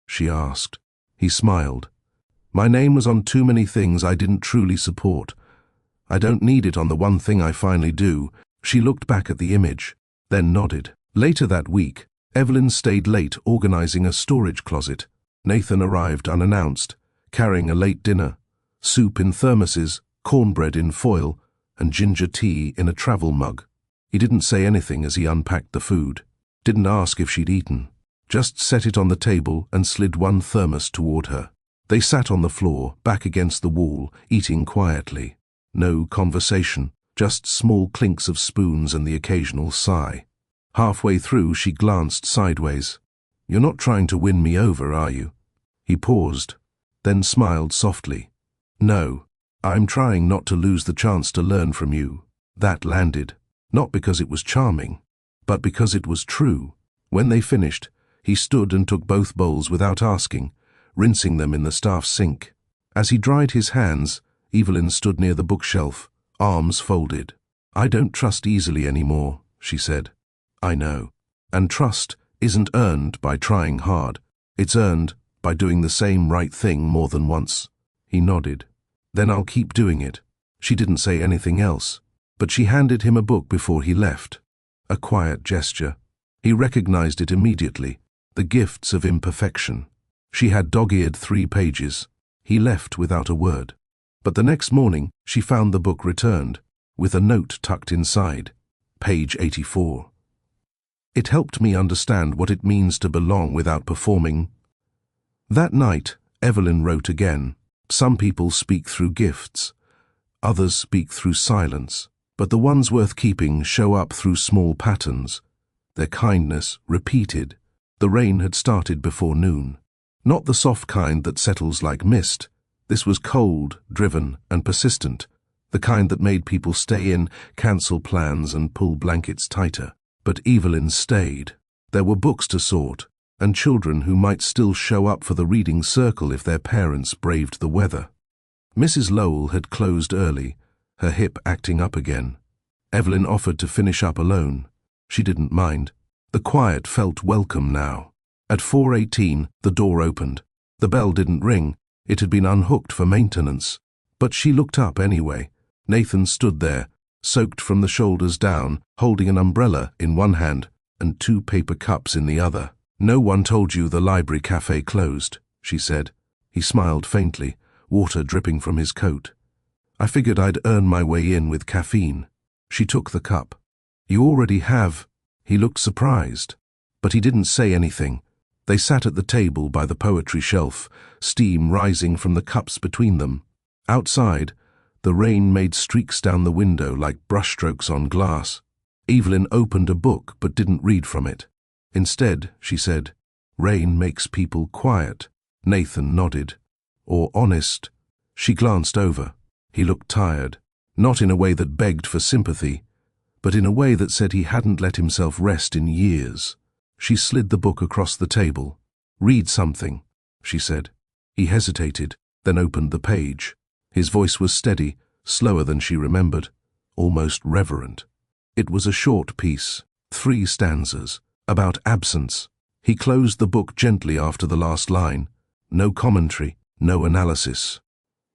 she asked. He smiled. "My name was on too many things I didn't truly support. I don't need it on the one thing I finally do." She looked back at the image, then nodded. Later that week, Evelyn stayed late organizing a storage closet. Nathan arrived unannounced, carrying a late dinner, soup in thermoses, cornbread in foil, and ginger tea in a travel mug. He didn't say anything as he unpacked the food. Didn't ask if she'd eaten, just set it on the table and slid one thermos toward her. They sat on the floor, back against the wall, eating quietly. No conversation, just small clinks of spoons and the occasional sigh. Halfway through, she glanced sideways. "You're not trying to win me over, are you?" He paused, then smiled softly. "No, I'm trying not to lose the chance to learn from you." That landed, not because it was charming, but because it was true. When they finished, he stood and took both bowls without asking, rinsing them in the staff sink. As he dried his hands, Evelyn stood near the bookshelf, arms folded. "I don't trust easily anymore," she said. "I know. And trust isn't earned by trying hard. It's earned by doing the same right thing more than once." He nodded. "Then I'll keep doing it." She didn't say anything else, but she handed him a book before he left. A quiet gesture. He recognized it immediately. The Gifts of Imperfection. She had dog-eared 3 pages. He left without a word. But the next morning, she found the book returned, with a note tucked inside. Page 84. "It helped me understand what it means to belong without performing." That night, Evelyn wrote again. "Some people speak through gifts. Others speak through silence. But the ones worth keeping show up through small patterns. Their kindness repeated, The rain had started before noon. Not the soft kind that settles like mist. This was cold, driven, and persistent, the kind that made people stay in, cancel plans, and pull blankets tighter. But Evelyn stayed. There were books to sort, and children who might still show up for the reading circle if their parents braved the weather. Mrs. Lowell had closed early, her hip acting up again. Evelyn offered to finish up alone. She didn't mind. The quiet felt welcome now. At 4:18, the door opened. The bell didn't ring. It had been unhooked for maintenance. But she looked up anyway. Nathan stood there, soaked from the shoulders down, holding an umbrella in one hand and 2 paper cups in the other. "No one told you the library cafe closed," she said. He smiled faintly, water dripping from his coat. "I figured I'd earn my way in with caffeine." She took the cup. "You already have." He looked surprised, but he didn't say anything. They sat at the table by the poetry shelf, steam rising from the cups between them. Outside, the rain made streaks down the window like brushstrokes on glass. Evelyn opened a book but didn't read from it. Instead, she said, "Rain makes people quiet." Nathan nodded. "Or honest." She glanced over. He looked tired, not in a way that begged for sympathy, but in a way that said he hadn't let himself rest in years. She slid the book across the table. "Read something," she said. He hesitated, then opened the page. His voice was steady, slower than she remembered, almost reverent. It was a short piece, 3 stanzas, about absence. He closed the book gently after the last line. No commentary, no analysis.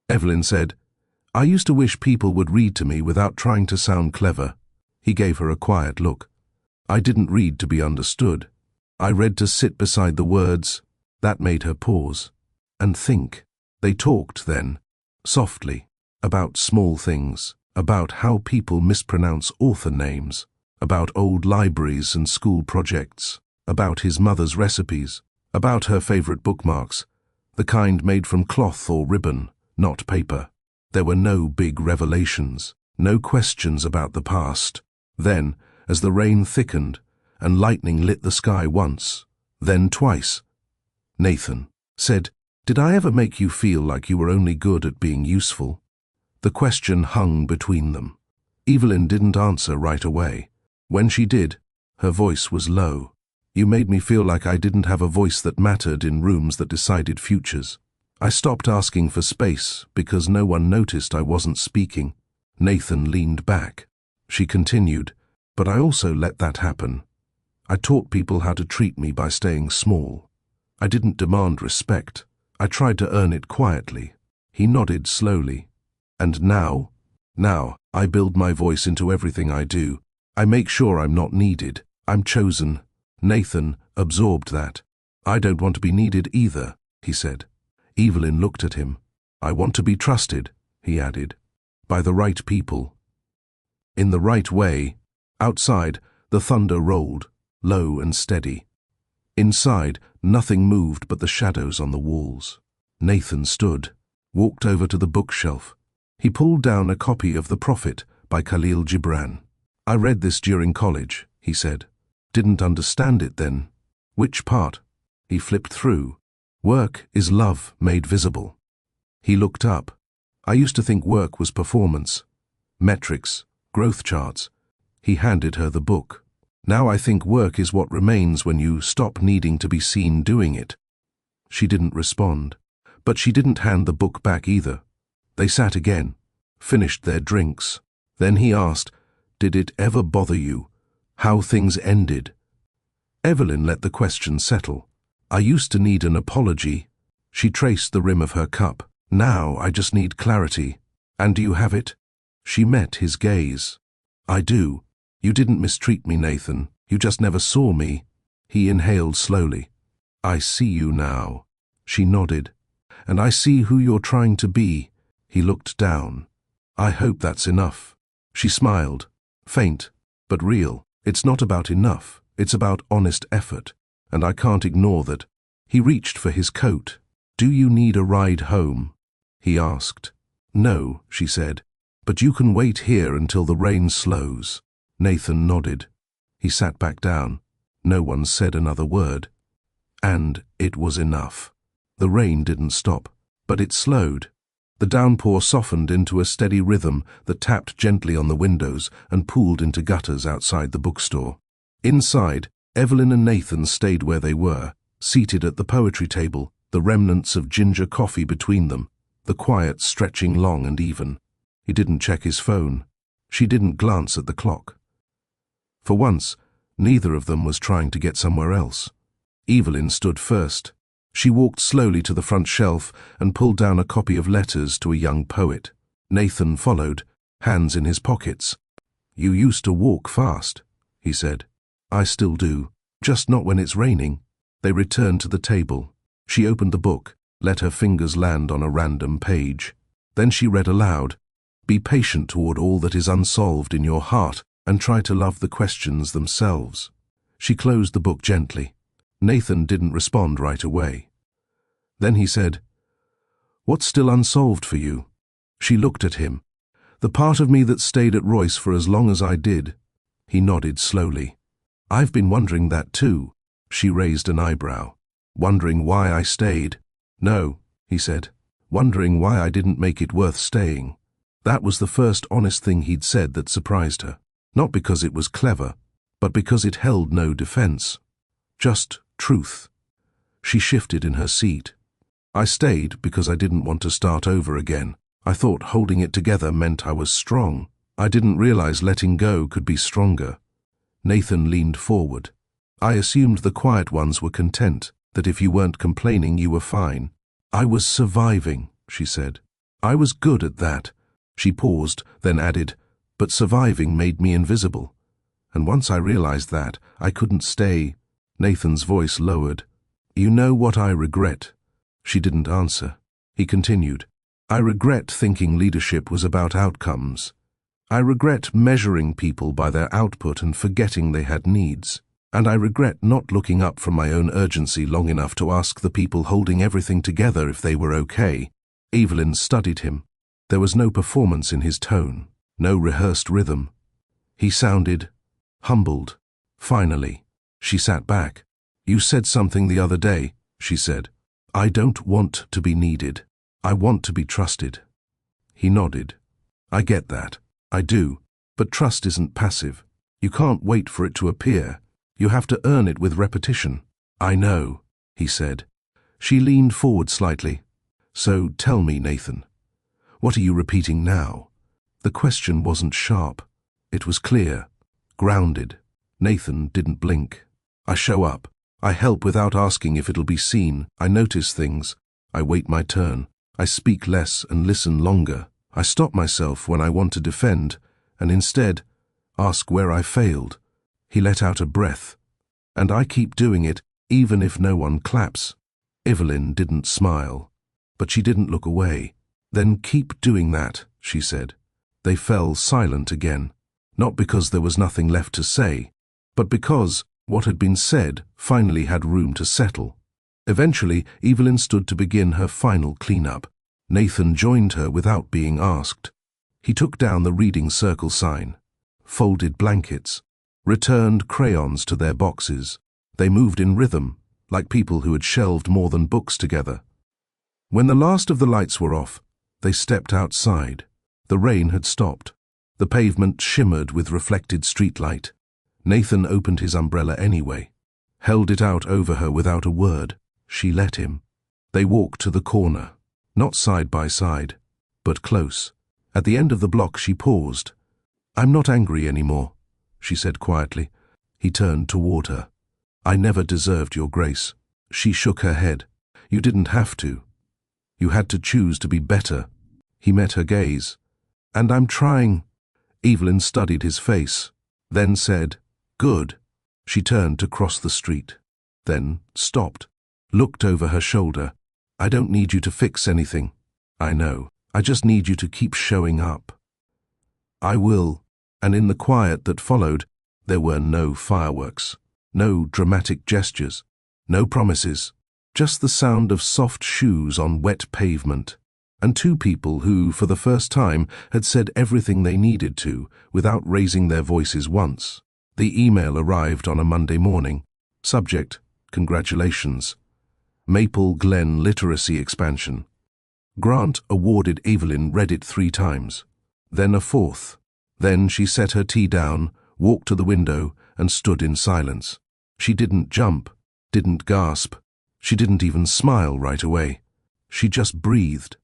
Evelyn said, "I used to wish people would read to me without trying to sound clever." He gave her a quiet look. "I didn't read to be understood. I read to sit beside the words." That made her pause and think. They talked then, softly, about small things, about how people mispronounce author names, about old libraries and school projects, about his mother's recipes, about her favorite bookmarks, the kind made from cloth or ribbon, not paper. There were no big revelations, no questions about the past. Then, as the rain thickened and lightning lit the sky once, then twice, Nathan said, "Did I ever make you feel like you were only good at being useful?" The question hung between them. Evelyn didn't answer right away. When she did, her voice was low. "You made me feel like I didn't have a voice that mattered in rooms that decided futures. I stopped asking for space because no one noticed I wasn't speaking." Nathan leaned back. She continued, "But I also let that happen. I taught people how to treat me by staying small. I didn't demand respect. I tried to earn it quietly." He nodded slowly. "And now I build my voice into everything I do. I make sure I'm not needed. I'm chosen." Nathan absorbed that. "I don't want to be needed either," he said. Evelyn looked at him. "I want to be trusted," he added, "by the right people. In the right way." Outside, the thunder rolled, low and steady. Inside, nothing moved but the shadows on the walls. Nathan stood, walked over to the bookshelf. He pulled down a copy of The Prophet by Khalil Gibran. "I read this during college," he said. "Didn't understand it then." "Which part?" He flipped through. "Work is love made visible." He looked up. "I used to think work was performance, metrics, growth charts." He handed her the book. "Now I think work is what remains when you stop needing to be seen doing it." She didn't respond, but she didn't hand the book back either. They sat again, finished their drinks. Then he asked, "Did it ever bother you how things ended?" Evelyn let the question settle. "I used to need an apology." She traced the rim of her cup. "Now I just need clarity." "And do you have it?" She met his gaze. "I do. You didn't mistreat me, Nathan. You just never saw me." He inhaled slowly. "I see you now." She nodded. "And I see who you're trying to be." He looked down. "I hope that's enough." She smiled, faint, but real. "It's not about enough. It's about honest effort. And I can't ignore that." He reached for his coat. "Do you need a ride home?" he asked. "No," she said. "But you can wait here until the rain slows." Nathan nodded. He sat back down. No one said another word. And it was enough. The rain didn't stop, but it slowed. The downpour softened into a steady rhythm that tapped gently on the windows and pooled into gutters outside the bookstore. Inside, Evelyn and Nathan stayed where they were, seated at the poetry table, the remnants of ginger coffee between them, the quiet stretching long and even. He didn't check his phone. She didn't glance at the clock. For once, neither of them was trying to get somewhere else. Evelyn stood first. She walked slowly to the front shelf and pulled down a copy of Letters to a Young Poet. Nathan followed, hands in his pockets. "You used to walk fast," he said. "I still do, just not when it's raining." They returned to the table. She opened the book, let her fingers land on a random page. Then she read aloud, "Be patient toward all that is unsolved in your heart and try to love the questions themselves." She closed the book gently. Nathan didn't respond right away. Then he said, "What's still unsolved for you?" She looked at him. "The part of me that stayed at Royce for as long as I did." He nodded slowly. "I've been wondering that too." She raised an eyebrow. "Wondering why I stayed?" "No," he said. "Wondering why I didn't make it worth staying." That was the first honest thing he'd said that surprised her. Not because it was clever, but because it held no defense. Just truth. She shifted in her seat. "I stayed because I didn't want to start over again. I thought holding it together meant I was strong. I didn't realize letting go could be stronger." Nathan leaned forward. "I assumed the quiet ones were content, that if you weren't complaining you were fine." "I was surviving," she said. "I was good at that." She paused, then added, "But surviving made me invisible. And once I realized that, I couldn't stay." Nathan's voice lowered. "You know what I regret?" She didn't answer. He continued, "I regret thinking leadership was about outcomes. I regret measuring people by their output and forgetting they had needs. And I regret not looking up from my own urgency long enough to ask the people holding everything together if they were okay." Evelyn studied him. There was no performance in his tone, no rehearsed rhythm. He sounded humbled. Finally, she sat back. "You said something the other day," she said. "I don't want to be needed. I want to be trusted." He nodded. "I get that. I do. But trust isn't passive. You can't wait for it to appear. You have to earn it with repetition." "I know," he said. She leaned forward slightly. "So tell me, Nathan, what are you repeating now?" The question wasn't sharp. It was clear, grounded. Nathan didn't blink. "I show up. I help without asking if it'll be seen. I notice things. I wait my turn. I speak less and listen longer. I stop myself when I want to defend, and instead ask where I failed." He let out a breath. "And I keep doing it, even if no one claps." Evelyn didn't smile, but she didn't look away. "Then keep doing that," she said. They fell silent again, not because there was nothing left to say, but because what had been said finally had room to settle. Eventually, Evelyn stood to begin her final cleanup. Nathan joined her without being asked. He took down the reading circle sign, folded blankets, returned crayons to their boxes. They moved in rhythm, like people who had shelved more than books together. When the last of the lights were off, they stepped outside. The rain had stopped. The pavement shimmered with reflected streetlight. Nathan opened his umbrella anyway, held it out over her without a word. She let him. They walked to the corner, not side by side, but close. At the end of the block she paused. "I'm not angry anymore," she said quietly. He turned toward her. "I never deserved your grace." She shook her head. "You didn't have to. You had to choose to be better." He met her gaze. "And I'm trying." Evelyn studied his face, then said, "Good." She turned to cross the street, then stopped, looked over her shoulder. "I don't need you to fix anything. I know. I just need you to keep showing up." "I will." And in the quiet that followed, there were no fireworks, no dramatic gestures, no promises, just the sound of soft shoes on wet pavement, and two people who, for the first time, had said everything they needed to without raising their voices once. The email arrived on a Monday morning. Subject, Congratulations. Maple Glen Literacy Expansion. Grant awarded Evelyn read it 3 times. Then a 4th. Then she set her tea down, walked to the window, and stood in silence. She didn't jump, didn't gasp. She didn't even smile right away. She just breathed.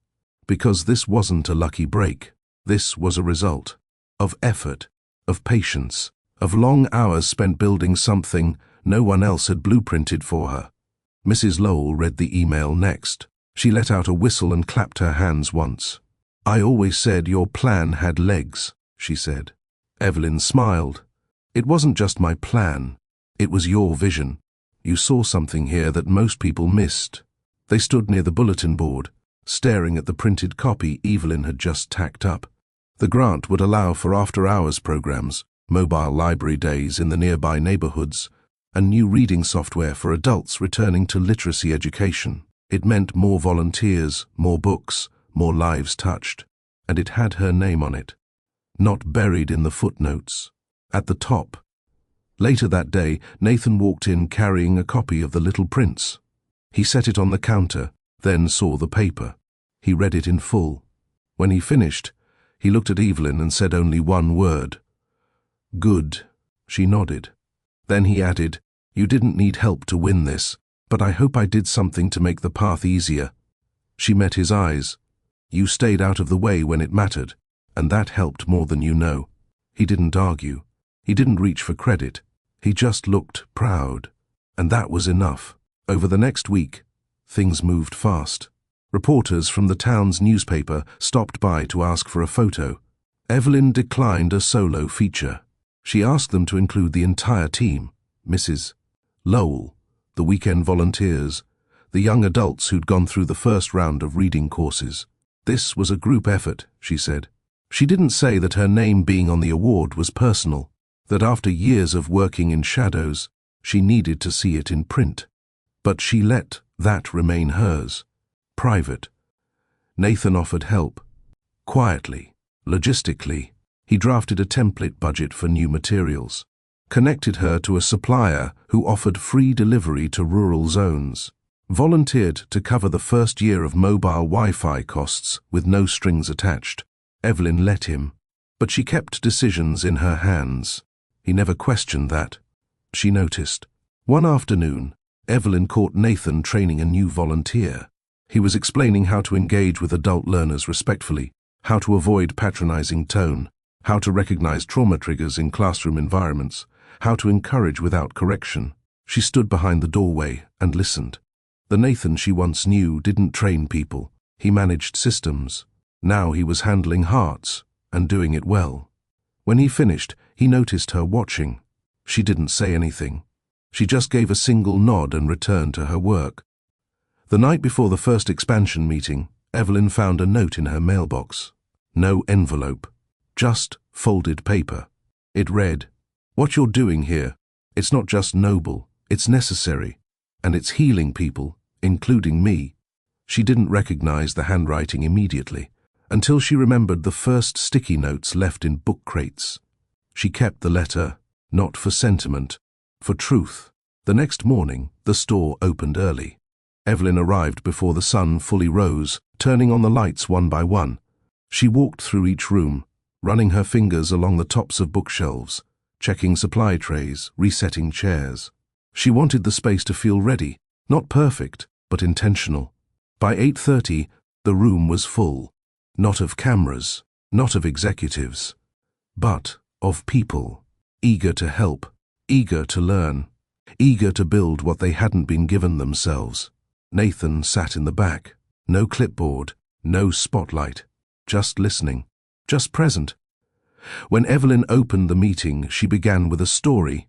Because this wasn't a lucky break. This was a result of effort, of patience, of long hours spent building something no one else had blueprinted for her. Mrs. Lowell read the email next. She let out a whistle and clapped her hands once. "I always said your plan had legs," she said. Evelyn smiled. "It wasn't just my plan. It was your vision. You saw something here that most people missed." They stood near the bulletin board, staring at the printed copy Evelyn had just tacked up. The grant would allow for after-hours programs, mobile library days in the nearby neighborhoods, and new reading software for adults returning to literacy education. It meant more volunteers, more books, more lives touched, and it had her name on it, not buried in the footnotes, at the top. Later that day, Nathan walked in carrying a copy of The Little Prince. He set it on the counter, then saw the paper. He read it in full. When he finished, he looked at Evelyn and said only one word. "Good." She nodded. Then he added, "You didn't need help to win this, but I hope I did something to make the path easier." She met his eyes. "You stayed out of the way when it mattered, and that helped more than you know." He didn't argue. He didn't reach for credit. He just looked proud. And that was enough. Over the next week, things moved fast. Reporters from the town's newspaper stopped by to ask for a photo. Evelyn declined a solo feature. She asked them to include the entire team, Mrs. Lowell, the weekend volunteers, the young adults who'd gone through the first round of reading courses. This was a group effort, she said. She didn't say that her name being on the award was personal, that after years of working in shadows, she needed to see it in print. But she let that remain hers, private. Nathan offered help. Quietly, logistically, he drafted a template budget for new materials, connected her to a supplier who offered free delivery to rural zones, volunteered to cover the first year of mobile Wi-Fi costs with no strings attached. Evelyn let him, but she kept decisions in her hands. He never questioned that. She noticed. One afternoon, Evelyn caught Nathan training a new volunteer. He was explaining how to engage with adult learners respectfully, how to avoid patronizing tone, how to recognize trauma triggers in classroom environments, how to encourage without correction. She stood behind the doorway and listened. The Nathan she once knew didn't train people. He managed systems. Now he was handling hearts and doing it well. When he finished, he noticed her watching. She didn't say anything. She just gave a single nod and returned to her work. The night before the first expansion meeting, Evelyn found a note in her mailbox. No envelope, just folded paper. It read, "What you're doing here, it's not just noble, it's necessary, and it's healing people, including me." She didn't recognize the handwriting immediately, until she remembered the first sticky notes left in book crates. She kept the letter, not for sentiment, for truth. The next morning, the store opened early. Evelyn arrived before the sun fully rose, turning on the lights one by one. She walked through each room, running her fingers along the tops of bookshelves, checking supply trays, resetting chairs. She wanted the space to feel ready, not perfect, but intentional. By 8:30, the room was full, not of cameras, not of executives, but of people, eager to help, eager to learn, eager to build what they hadn't been given themselves. Nathan sat in the back. No clipboard, no spotlight, just listening, just present. When Evelyn opened the meeting, she began with a story,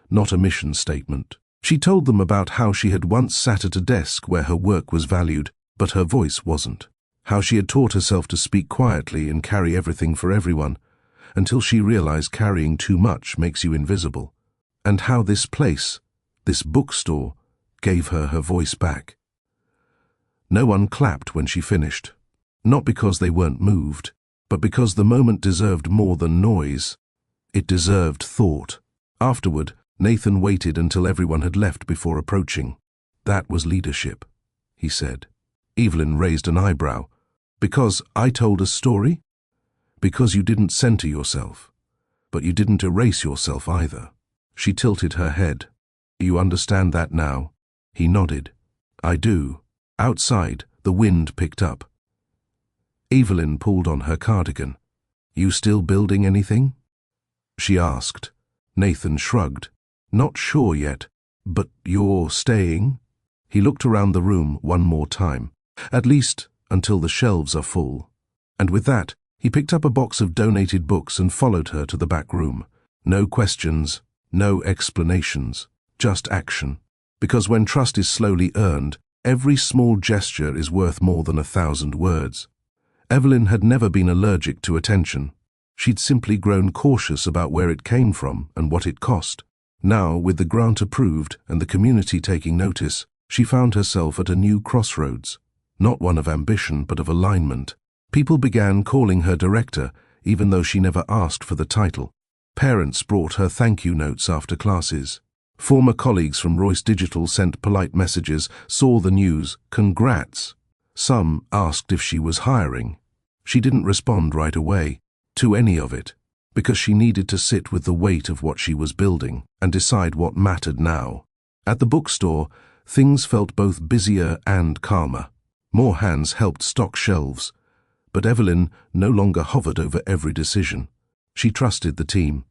not a mission statement. She told them about how she had once sat at a desk where her work was valued, but her voice wasn't. How she had taught herself to speak quietly and carry everything for everyone, until she realized carrying too much makes you invisible. And how this place, this bookstore, gave her her voice back. No one clapped when she finished, not because they weren't moved, but because the moment deserved more than noise. It deserved thought. Afterward, Nathan waited until everyone had left before approaching. "That was leadership," he said. Evelyn raised an eyebrow. "Because I told a story?" "Because you didn't center yourself. But you didn't erase yourself either." She tilted her head. "You understand that now?" He nodded. "I do." Outside, the wind picked up. Evelyn pulled on her cardigan. "You still building anything?" she asked. Nathan shrugged. "Not sure yet, but you're staying?" He looked around the room one more time. "At least until the shelves are full." And with that, he picked up a box of donated books and followed her to the back room. No questions, no explanations, just action. Because when trust is slowly earned, every small gesture is worth more than 1,000 words. Evelyn had never been allergic to attention. She'd simply grown cautious about where it came from and what it cost. Now, with the grant approved and the community taking notice, she found herself at a new crossroads. Not one of ambition, but of alignment. People began calling her director, even though she never asked for the title. Parents brought her thank you notes after classes. Former colleagues from Royce Digital sent polite messages, saw the news, "Congrats." Some asked if she was hiring. She didn't respond right away to any of it, because she needed to sit with the weight of what she was building and decide what mattered now. At the bookstore, things felt both busier and calmer. More hands helped stock shelves, but Evelyn no longer hovered over every decision. She trusted the team,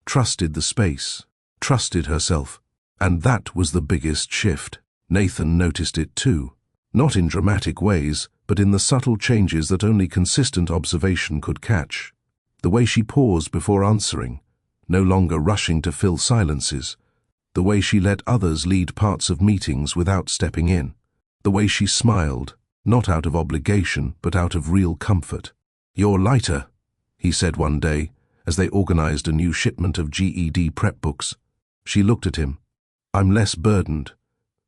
trusted the space, trusted herself, and that was the biggest shift. Nathan noticed it too, not in dramatic ways, but in the subtle changes that only consistent observation could catch. The way she paused before answering, no longer rushing to fill silences. The way she let others lead parts of meetings without stepping in. The way she smiled, not out of obligation, but out of real comfort. "You're lighter," he said one day, as they organized a new shipment of GED prep books. She looked at him. "I'm less burdened."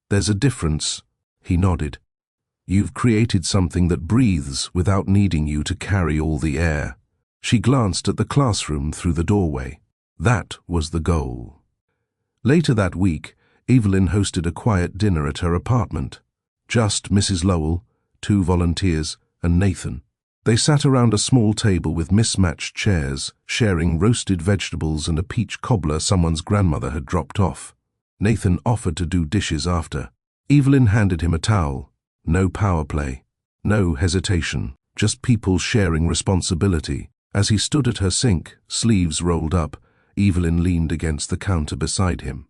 "There's a difference," he nodded. "You've created something that breathes without needing you to carry all the air." She glanced at the classroom through the doorway. That was the goal. Later that week, Evelyn hosted a quiet dinner at her apartment. Just Mrs. Lowell, 2 volunteers, and Nathan. They sat around a small table with mismatched chairs, sharing roasted vegetables and a peach cobbler someone's grandmother had dropped off. Nathan offered to do dishes after. Evelyn handed him a towel. No power play, no hesitation, just people sharing responsibility. As he stood at her sink, sleeves rolled up, Evelyn leaned against the counter beside him.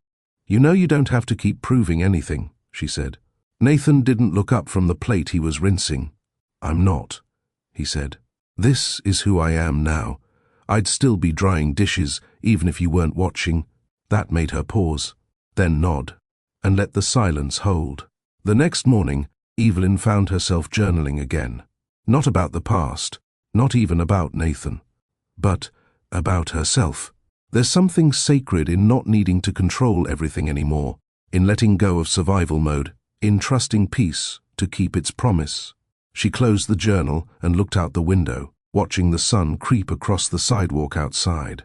"You know you don't have to keep proving anything," she said. Nathan didn't look up from the plate he was rinsing. "I'm not," he said. "This is who I am now. I'd still be drying dishes, even if you weren't watching." That made her pause, then nod, and let the silence hold. The next morning, Evelyn found herself journaling again. Not about the past, not even about Nathan, but about herself. There's something sacred in not needing to control everything anymore, in letting go of survival mode, in trusting peace to keep its promise. She closed the journal and looked out the window, watching the sun creep across the sidewalk outside.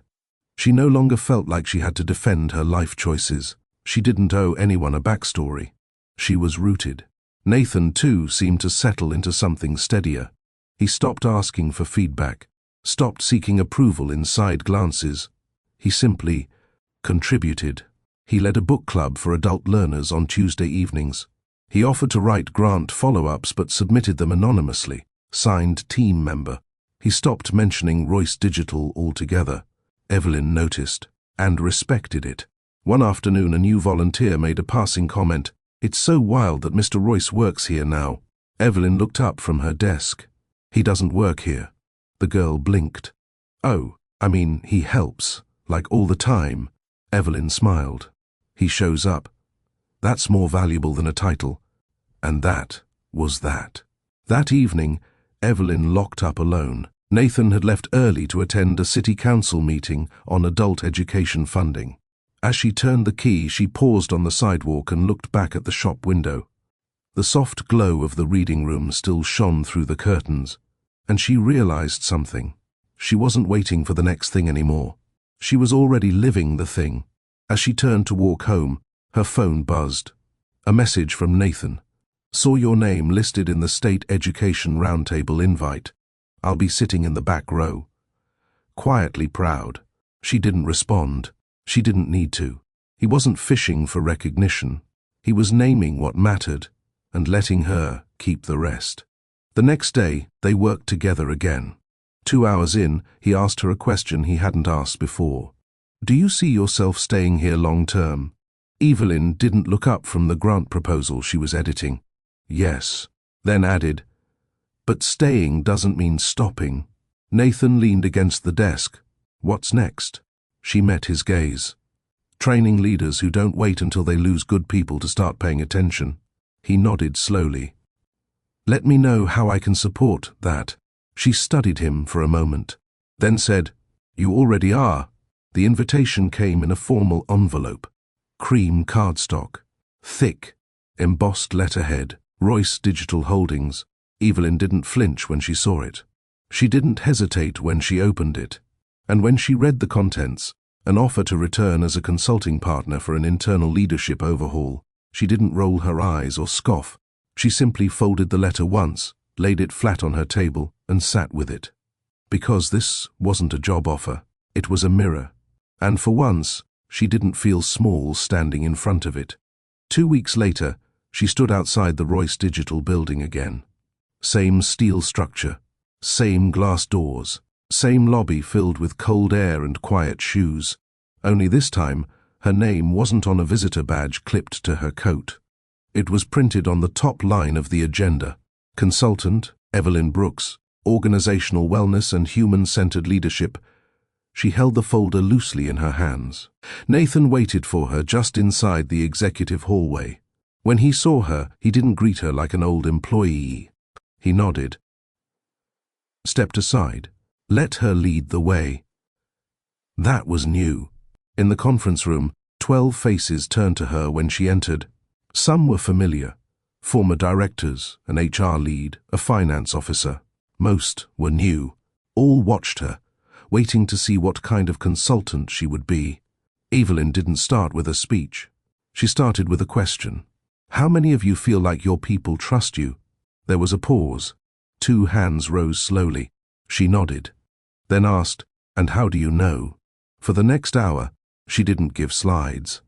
She no longer felt like she had to defend her life choices. She didn't owe anyone a backstory. She was rooted. Nathan, too, seemed to settle into something steadier. He stopped asking for feedback, stopped seeking approval in side glances. He simply contributed. He led a book club for adult learners on Tuesday evenings. He offered to write grant follow-ups but submitted them anonymously, signed team member. He stopped mentioning Royce Digital altogether. Evelyn noticed and respected it. One afternoon, a new volunteer made a passing comment. "It's so wild that Mr. Royce works here now." Evelyn looked up from her desk. "He doesn't work here." The girl blinked. "Oh, I mean, he helps, like all the time." Evelyn smiled. "He shows up. That's more valuable than a title." And that was that. That evening, Evelyn locked up alone. Nathan had left early to attend a city council meeting on adult education funding. As she turned the key, she paused on the sidewalk and looked back at the shop window. The soft glow of the reading room still shone through the curtains, and she realized something. She wasn't waiting for the next thing anymore. She was already living the thing. As she turned to walk home, her phone buzzed. A message from Nathan. Saw your name listed in the State Education Roundtable invite. I'll be sitting in the back row. Quietly proud. She didn't respond. She didn't need to. He wasn't fishing for recognition. He was naming what mattered and letting her keep the rest. The next day, they worked together again. 2 hours in, he asked her a question he hadn't asked before. Do you see yourself staying here long term? Evelyn didn't look up from the grant proposal she was editing. Yes. Then added, but staying doesn't mean stopping. Nathan leaned against the desk. What's next? She met his gaze. Training leaders who don't wait until they lose good people to start paying attention. He nodded slowly. Let me know how I can support that. She studied him for a moment, then said, you already are. The invitation came in a formal envelope. Cream cardstock. Thick, embossed letterhead. Royce Digital Holdings. Evelyn didn't flinch when she saw it. She didn't hesitate when she opened it. And when she read the contents, an offer to return as a consulting partner for an internal leadership overhaul, she didn't roll her eyes or scoff. She simply folded the letter once, laid it flat on her table, and sat with it. Because this wasn't a job offer, it was a mirror. And for once, she didn't feel small standing in front of it. 2 weeks later, she stood outside the Royce Digital building again. Same steel structure, same glass doors, same lobby filled with cold air and quiet shoes. Only this time, her name wasn't on a visitor badge clipped to her coat. It was printed on the top line of the agenda. Consultant, Evelyn Brooks, Organizational Wellness and Human-Centered Leadership. She held the folder loosely in her hands. Nathan waited for her just inside the executive hallway. When he saw her, he didn't greet her like an old employee. He nodded, stepped aside, let her lead the way. That was new. In the conference room, 12 faces turned to her when she entered. Some were familiar. Former directors, an HR lead, a finance officer. Most were new. All watched her, waiting to see what kind of consultant she would be. Evelyn didn't start with a speech. She started with a question. How many of you feel like your people trust you? There was a pause. 2 hands rose slowly. She nodded, then asked, and how do you know? For the next hour, she didn't give slides.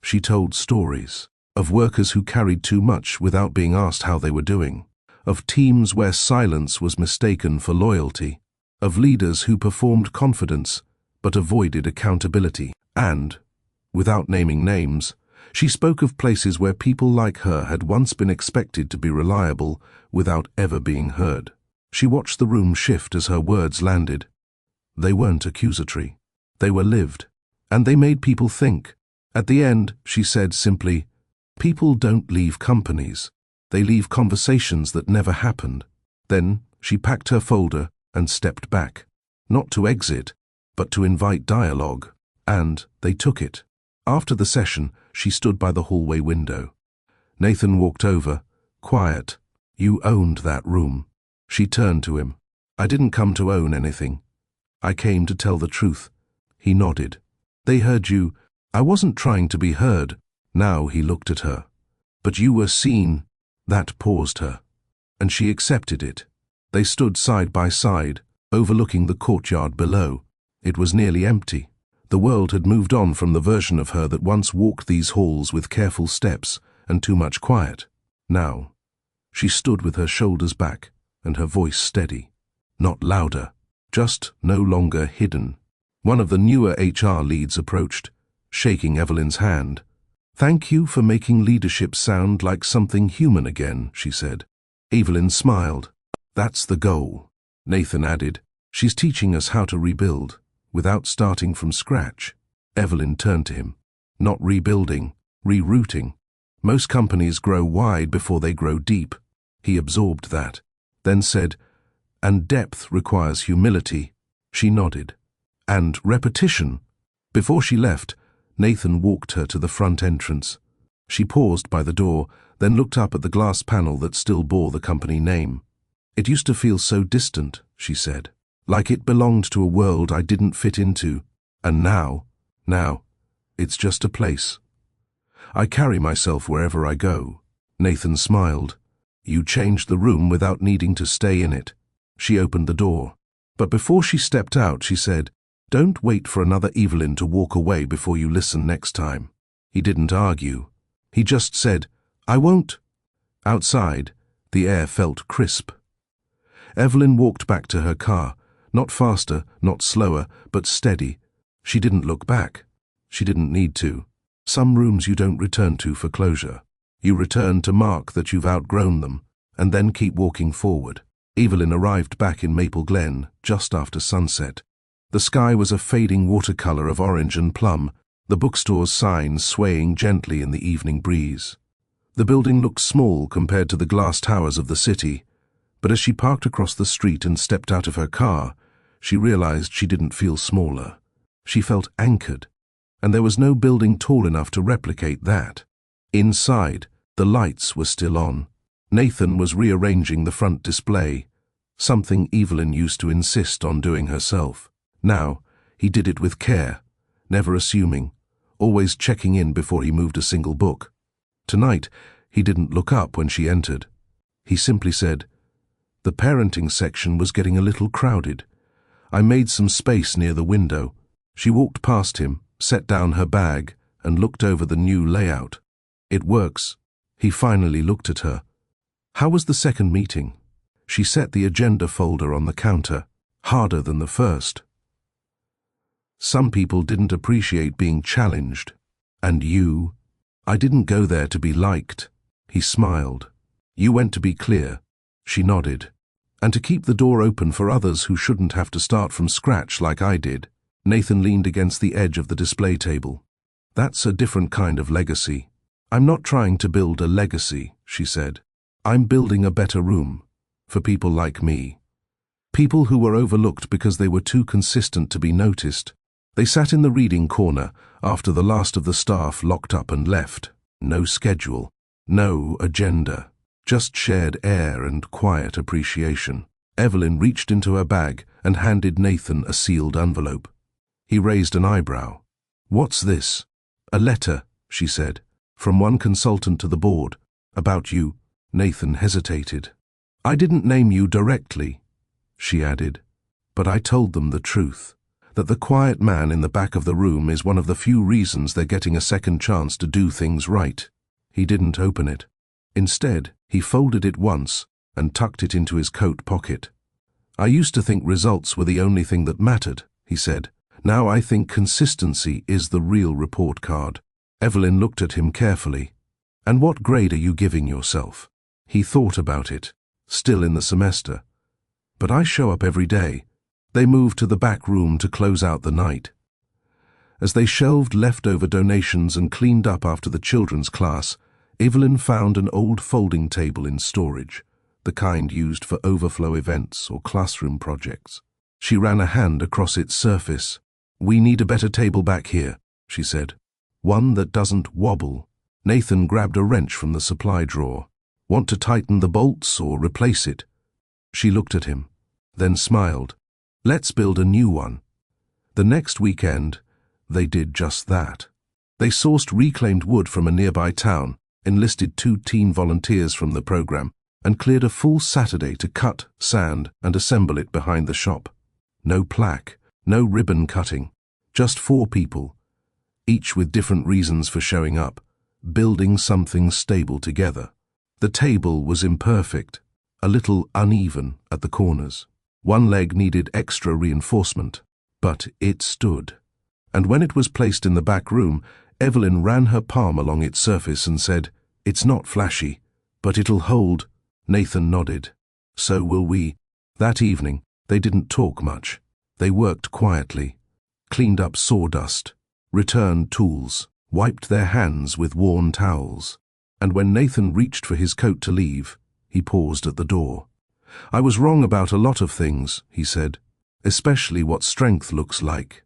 She told stories of workers who carried too much without being asked how they were doing, of teams where silence was mistaken for loyalty, of leaders who performed confidence but avoided accountability, and, without naming names, she spoke of places where people like her had once been expected to be reliable without ever being heard. She watched the room shift as her words landed. They weren't accusatory. They were lived, and they made people think. At the end, she said simply, people don't leave companies. They leave conversations that never happened. Then she packed her folder and stepped back, not to exit, but to invite dialogue, and they took it. After the session, she stood by the hallway window. Nathan walked over, quiet. You owned that room. She turned to him. I didn't come to own anything. I came to tell the truth. He nodded. They heard you. I wasn't trying to be heard. Now he looked at her. But you were seen. That paused her. And she accepted it. They stood side by side, overlooking the courtyard below. It was nearly empty. The world had moved on from the version of her that once walked these halls with careful steps and too much quiet. Now, she stood with her shoulders back and her voice steady, not louder, just no longer hidden. One of the newer HR leads approached, shaking Evelyn's hand. Thank you for making leadership sound like something human again, she said. Evelyn smiled. That's the goal. Nathan added, she's teaching us how to rebuild, without starting from scratch. Evelyn turned to him. Not rebuilding, rerouting. Most companies grow wide before they grow deep. He absorbed that, then said, and depth requires humility. She nodded. And repetition. Before she left, Nathan walked her to the front entrance. She paused by the door, then looked up at the glass panel that still bore the company name. It used to feel so distant, she said, like it belonged to a world I didn't fit into. And now, It's just a place. I carry myself wherever I go. Nathan smiled. You changed the room without needing to stay in it. She opened the door. But before she stepped out, she said, Don't wait for another Evelyn to walk away before you listen next time. He didn't argue. He just said, I won't. Outside, the air felt crisp. Evelyn walked back to her car, not faster, not slower, but steady. She didn't look back. She didn't need to. Some rooms you don't return to for closure. You return to mark that you've outgrown them, and then keep walking forward. Evelyn arrived back in Maple Glen just after sunset. The sky was a fading watercolor of orange and plum, the bookstore's signs swaying gently in the evening breeze. The building looked small compared to the glass towers of the city, but as she parked across the street and stepped out of her car, she realized she didn't feel smaller. She felt anchored, and there was no building tall enough to replicate that. Inside, the lights were still on. Nathan was rearranging the front display, something Evelyn used to insist on doing herself. Now, he did it with care, never assuming, always checking in before he moved a single book. Tonight, he didn't look up when she entered. He simply said, The parenting section was getting a little crowded. I made some space near the window. She walked past him, set down her bag, and looked over the new layout. It works. He finally looked at her. How was the second meeting? She set the agenda folder on the counter, harder than the first. Some people didn't appreciate being challenged. And you? I didn't go there to be liked. He smiled. You went to be clear. She nodded. And to keep the door open for others who shouldn't have to start from scratch like I did. Nathan leaned against the edge of the display table. That's a different kind of legacy. I'm not trying to build a legacy, she said. I'm building a better room. For people like me. People who were overlooked because they were too consistent to be noticed. They sat in the reading corner after the last of the staff locked up and left. No schedule, no agenda, just shared air and quiet appreciation. Evelyn reached into her bag and handed Nathan a sealed envelope. He raised an eyebrow. What's this? A letter, she said, from one consultant to the board. About you. Nathan hesitated. I didn't name you directly, she added, but I told them the truth, that the quiet man in the back of the room is one of the few reasons they're getting a second chance to do things right. He didn't open it. Instead, he folded it once and tucked it into his coat pocket. I used to think results were the only thing that mattered, he said. Now I think consistency is the real report card. Evelyn looked at him carefully. And what grade are you giving yourself? He thought about it. Still in the semester. But I show up every day. They moved to the back room to close out the night. As they shelved leftover donations and cleaned up after the children's class, Evelyn found an old folding table in storage, the kind used for overflow events or classroom projects. She ran a hand across its surface. We need a better table back here, she said. One that doesn't wobble. Nathan grabbed a wrench from the supply drawer. Want to tighten the bolts or replace it? She looked at him, then smiled. Let's build a new one. The next weekend, they did just that. They sourced reclaimed wood from a nearby town, enlisted 2 teen volunteers from the program, and cleared a full Saturday to cut, sand, and assemble it behind the shop. No plaque, no ribbon cutting, just 4 people, each with different reasons for showing up, building something stable together. The table was imperfect, a little uneven at the corners. One leg needed extra reinforcement, but it stood. And when it was placed in the back room, Evelyn ran her palm along its surface and said, It's not flashy, but it'll hold. Nathan nodded. So will we. That evening, they didn't talk much. They worked quietly, cleaned up sawdust, returned tools, wiped their hands with worn towels. And when Nathan reached for his coat to leave, he paused at the door. I was wrong about a lot of things, he said, especially what strength looks like.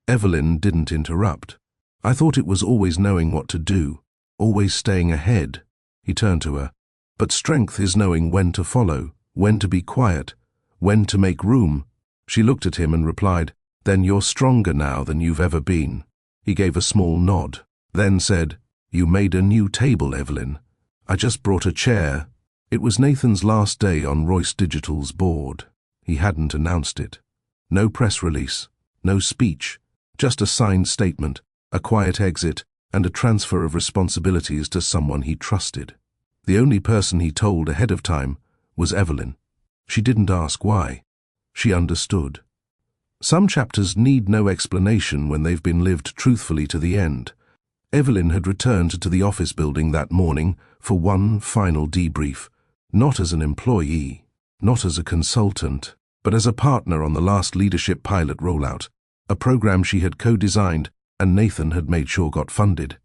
Evelyn didn't interrupt. I thought it was always knowing what to do, always staying ahead. He turned to her. But strength is knowing when to follow, when to be quiet, when to make room. She looked at him and replied, Then you're stronger now than you've ever been. He gave a small nod, then said, "You made a new table, Evelyn. I just brought a chair." It was Nathan's last day on Royce Digital's board. He hadn't announced it. No press release, no speech, just a signed statement, a quiet exit, and a transfer of responsibilities to someone he trusted. The only person he told ahead of time was Evelyn. She didn't ask why. She understood. Some chapters need no explanation when they've been lived truthfully to the end. Evelyn had returned to the office building that morning for one final debrief, not as an employee, not as a consultant, but as a partner on the last leadership pilot rollout, a program she had co-designed and Nathan had made sure got funded.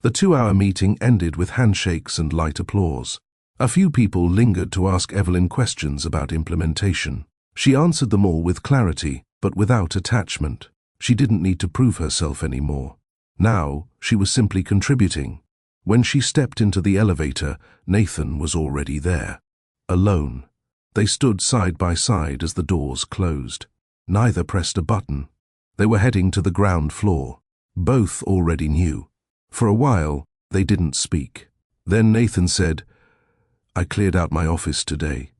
The 2-hour meeting ended with handshakes and light applause. A few people lingered to ask Evelyn questions about implementation. She answered them all with clarity, but without attachment. She didn't need to prove herself anymore. Now, she was simply contributing. When she stepped into the elevator, Nathan was already there. Alone. They stood side by side as the doors closed. Neither pressed a button. They were heading to the ground floor. Both already knew. For a while, they didn't speak. Then Nathan said, "I cleared out my office today."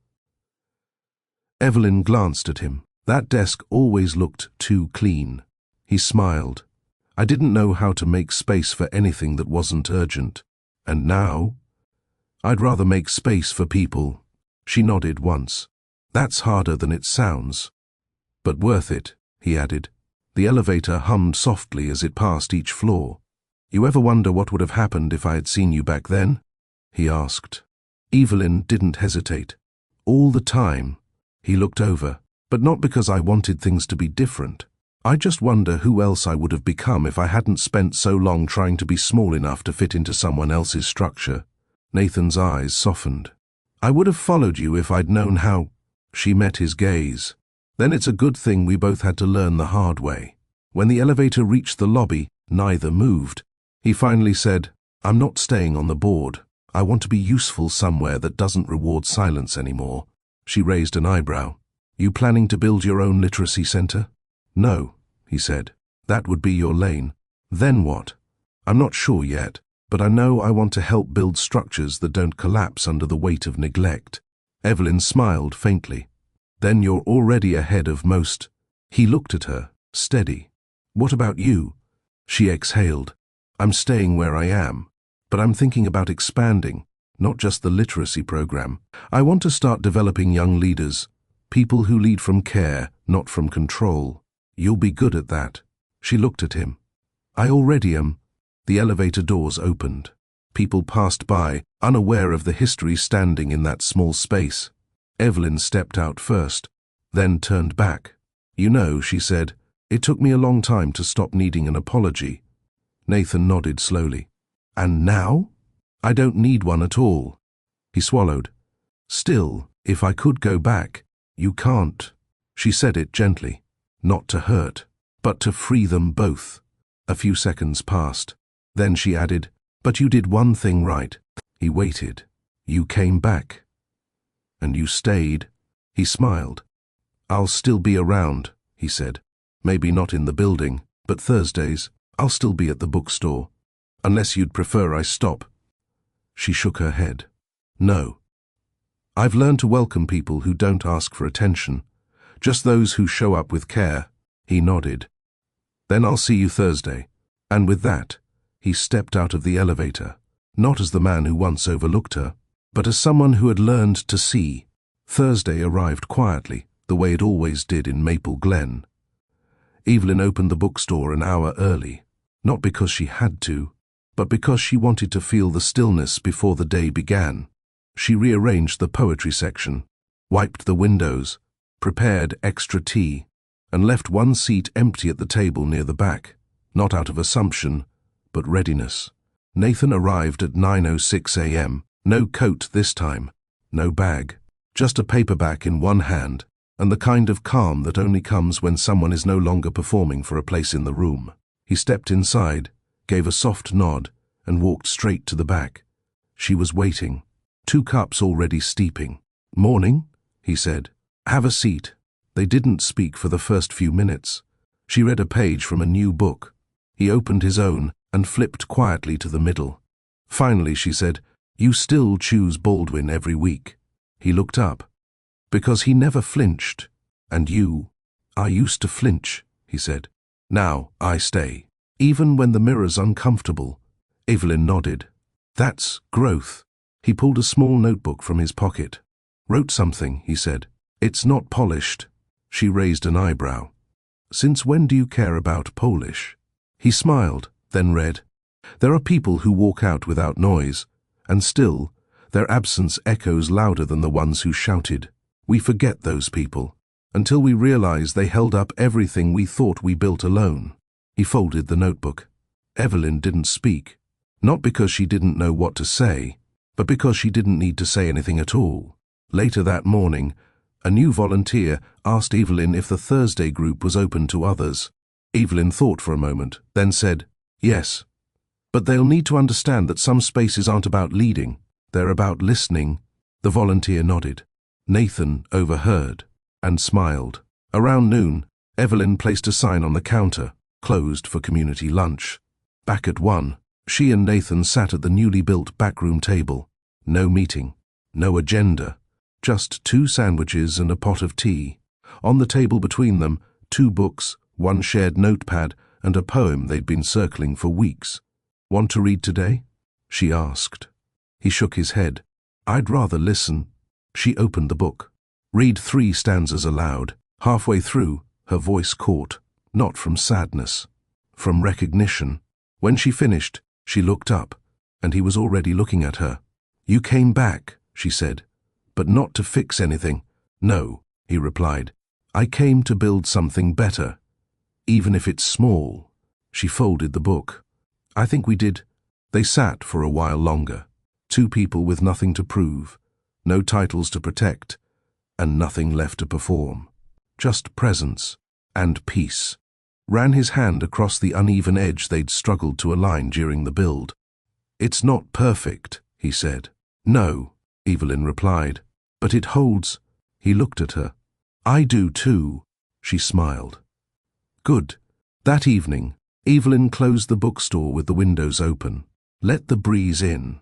Evelyn glanced at him. That desk always looked too clean. He smiled. "I didn't know how to make space for anything that wasn't urgent. And now? I'd rather make space for people." She nodded once. "That's harder than it sounds. But worth it," he added. The elevator hummed softly as it passed each floor. "You ever wonder what would have happened if I had seen you back then?" he asked. Evelyn didn't hesitate. "All the time." He looked over. "But not because I wanted things to be different. I just wonder who else I would have become if I hadn't spent so long trying to be small enough to fit into someone else's structure." Nathan's eyes softened. "I would have followed you if I'd known how—" She met his gaze. "Then it's a good thing we both had to learn the hard way." When the elevator reached the lobby, neither moved. He finally said, "I'm not staying on the board. I want to be useful somewhere that doesn't reward silence anymore." She raised an eyebrow. "You planning to build your own literacy center?" "No," he said. "That would be your lane." "Then what?" "I'm not sure yet, but I know I want to help build structures that don't collapse under the weight of neglect." Evelyn smiled faintly. "Then you're already ahead of most." He looked at her, steady. "What about you?" She exhaled. "I'm staying where I am, but I'm thinking about expanding, not just the literacy program. I want to start developing young leaders, people who lead from care, not from control. You'll be good at that." She looked at him. "I already am." The elevator doors opened. People passed by, unaware of the history standing in that small space. Evelyn stepped out first, then turned back. "You know," she said, "it took me a long time to stop needing an apology." Nathan nodded slowly. "And now?" "I don't need one at all." He swallowed. "Still, if I could go back." "You can't." She said it gently. Not to hurt, but to free them both. A few seconds passed. Then she added, "But you did one thing right." He waited. "You came back. And you stayed." He smiled. "I'll still be around," he said. "Maybe not in the building, but Thursdays, I'll still be at the bookstore. Unless you'd prefer I stop." She shook her head. "No. I've learned to welcome people who don't ask for attention, just those who show up with care." He nodded. "Then I'll see you Thursday." And with that, he stepped out of the elevator, not as the man who once overlooked her, but as someone who had learned to see. Thursday arrived quietly, the way it always did in Maple Glen. Evelyn opened the bookstore an hour early, not because she had to, but because she wanted to feel the stillness before the day began. She rearranged the poetry section, wiped the windows, prepared extra tea, and left one seat empty at the table near the back, not out of assumption, but readiness. Nathan arrived at 9:06 a.m., no coat this time, no bag, just a paperback in one hand, and the kind of calm that only comes when someone is no longer performing for a place in the room. He stepped inside, gave a soft nod, and walked straight to the back. She was waiting, 2 cups already steeping. "Morning," he said. "Have a seat." They didn't speak for the first few minutes. She read a page from a new book. He opened his own and flipped quietly to the middle. Finally, she said, "You still choose Baldwin every week." He looked up. "Because he never flinched. And you?" "I used to flinch," he said. "Now I stay. Even when the mirror's uncomfortable." Evelyn nodded. "That's growth." He pulled a small notebook from his pocket. "Wrote something," he said. "It's not polished." She raised an eyebrow. "Since when do you care about Polish?" He smiled, then read, "There are people who walk out without noise, and still, their absence echoes louder than the ones who shouted. We forget those people, until we realize they held up everything we thought we built alone." He folded the notebook. Evelyn didn't speak, not because she didn't know what to say, but because she didn't need to say anything at all. Later that morning, a new volunteer asked Evelyn if the Thursday group was open to others. Evelyn thought for a moment, then said, "Yes. But they'll need to understand that some spaces aren't about leading, they're about listening." The volunteer nodded. Nathan overheard and smiled. Around noon, Evelyn placed a sign on the counter, "Closed for community lunch." Back at 1, she and Nathan sat at the newly built backroom table. No meeting, no agenda, just 2 sandwiches and a pot of tea. On the table between them, 2 books, 1 shared notepad, and a poem they'd been circling for weeks. "Want to read today?" she asked. He shook his head. "I'd rather listen." She opened the book. "Read 3 stanzas aloud." Halfway through, her voice caught, not from sadness, from recognition. When she finished, she looked up, and he was already looking at her. "You came back," she said, "but not to fix anything." "No," he replied. "I came to build something better, even if it's small." She folded the book. "I think we did." They sat for a while longer. 2 people with nothing to prove, no titles to protect, and nothing left to perform. Just presence and peace. Ran his hand across the uneven edge they'd struggled to align during the build. "It's not perfect," he said. "No," Evelyn replied, "but it holds." He looked at her. "I do too," she smiled. "Good." That evening, Evelyn closed the bookstore with the windows open. Let the breeze in.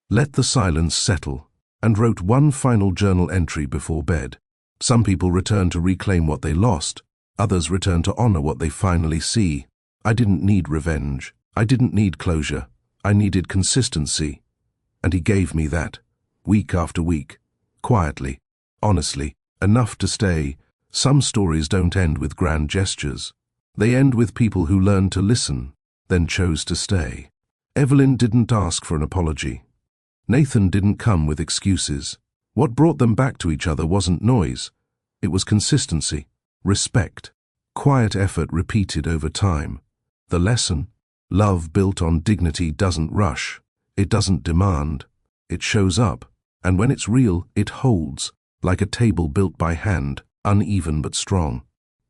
Let the silence settle, and wrote 1 final journal entry before bed. Some people return to reclaim what they lost. Others return to honor what they finally see. "I didn't need revenge. I didn't need closure. I needed consistency." And he gave me that, week after week, quietly, honestly, enough to stay. Some stories don't end with grand gestures. They end with people who learned to listen, then chose to stay. Evelyn didn't ask for an apology. Nathan didn't come with excuses. What brought them back to each other wasn't noise. It was consistency, respect, quiet effort repeated over time. The lesson? Love built on dignity doesn't rush. It doesn't demand. It shows up, and when it's real, it holds, like a table built by hand, uneven but strong.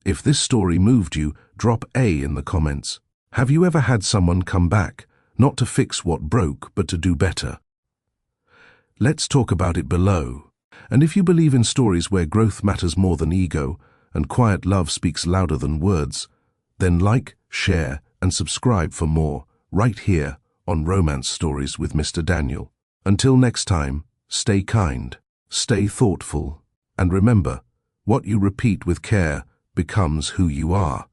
If this story moved you, drop A in the comments. Have you ever had someone come back, not to fix what broke, but to do better? Let's talk about it below. And if you believe in stories where growth matters more than ego, and quiet love speaks louder than words, then like, share, and subscribe for more, right here on Romance Stories with Mr. Daniel. Until next time, stay kind, stay thoughtful, and remember, what you repeat with care becomes who you are.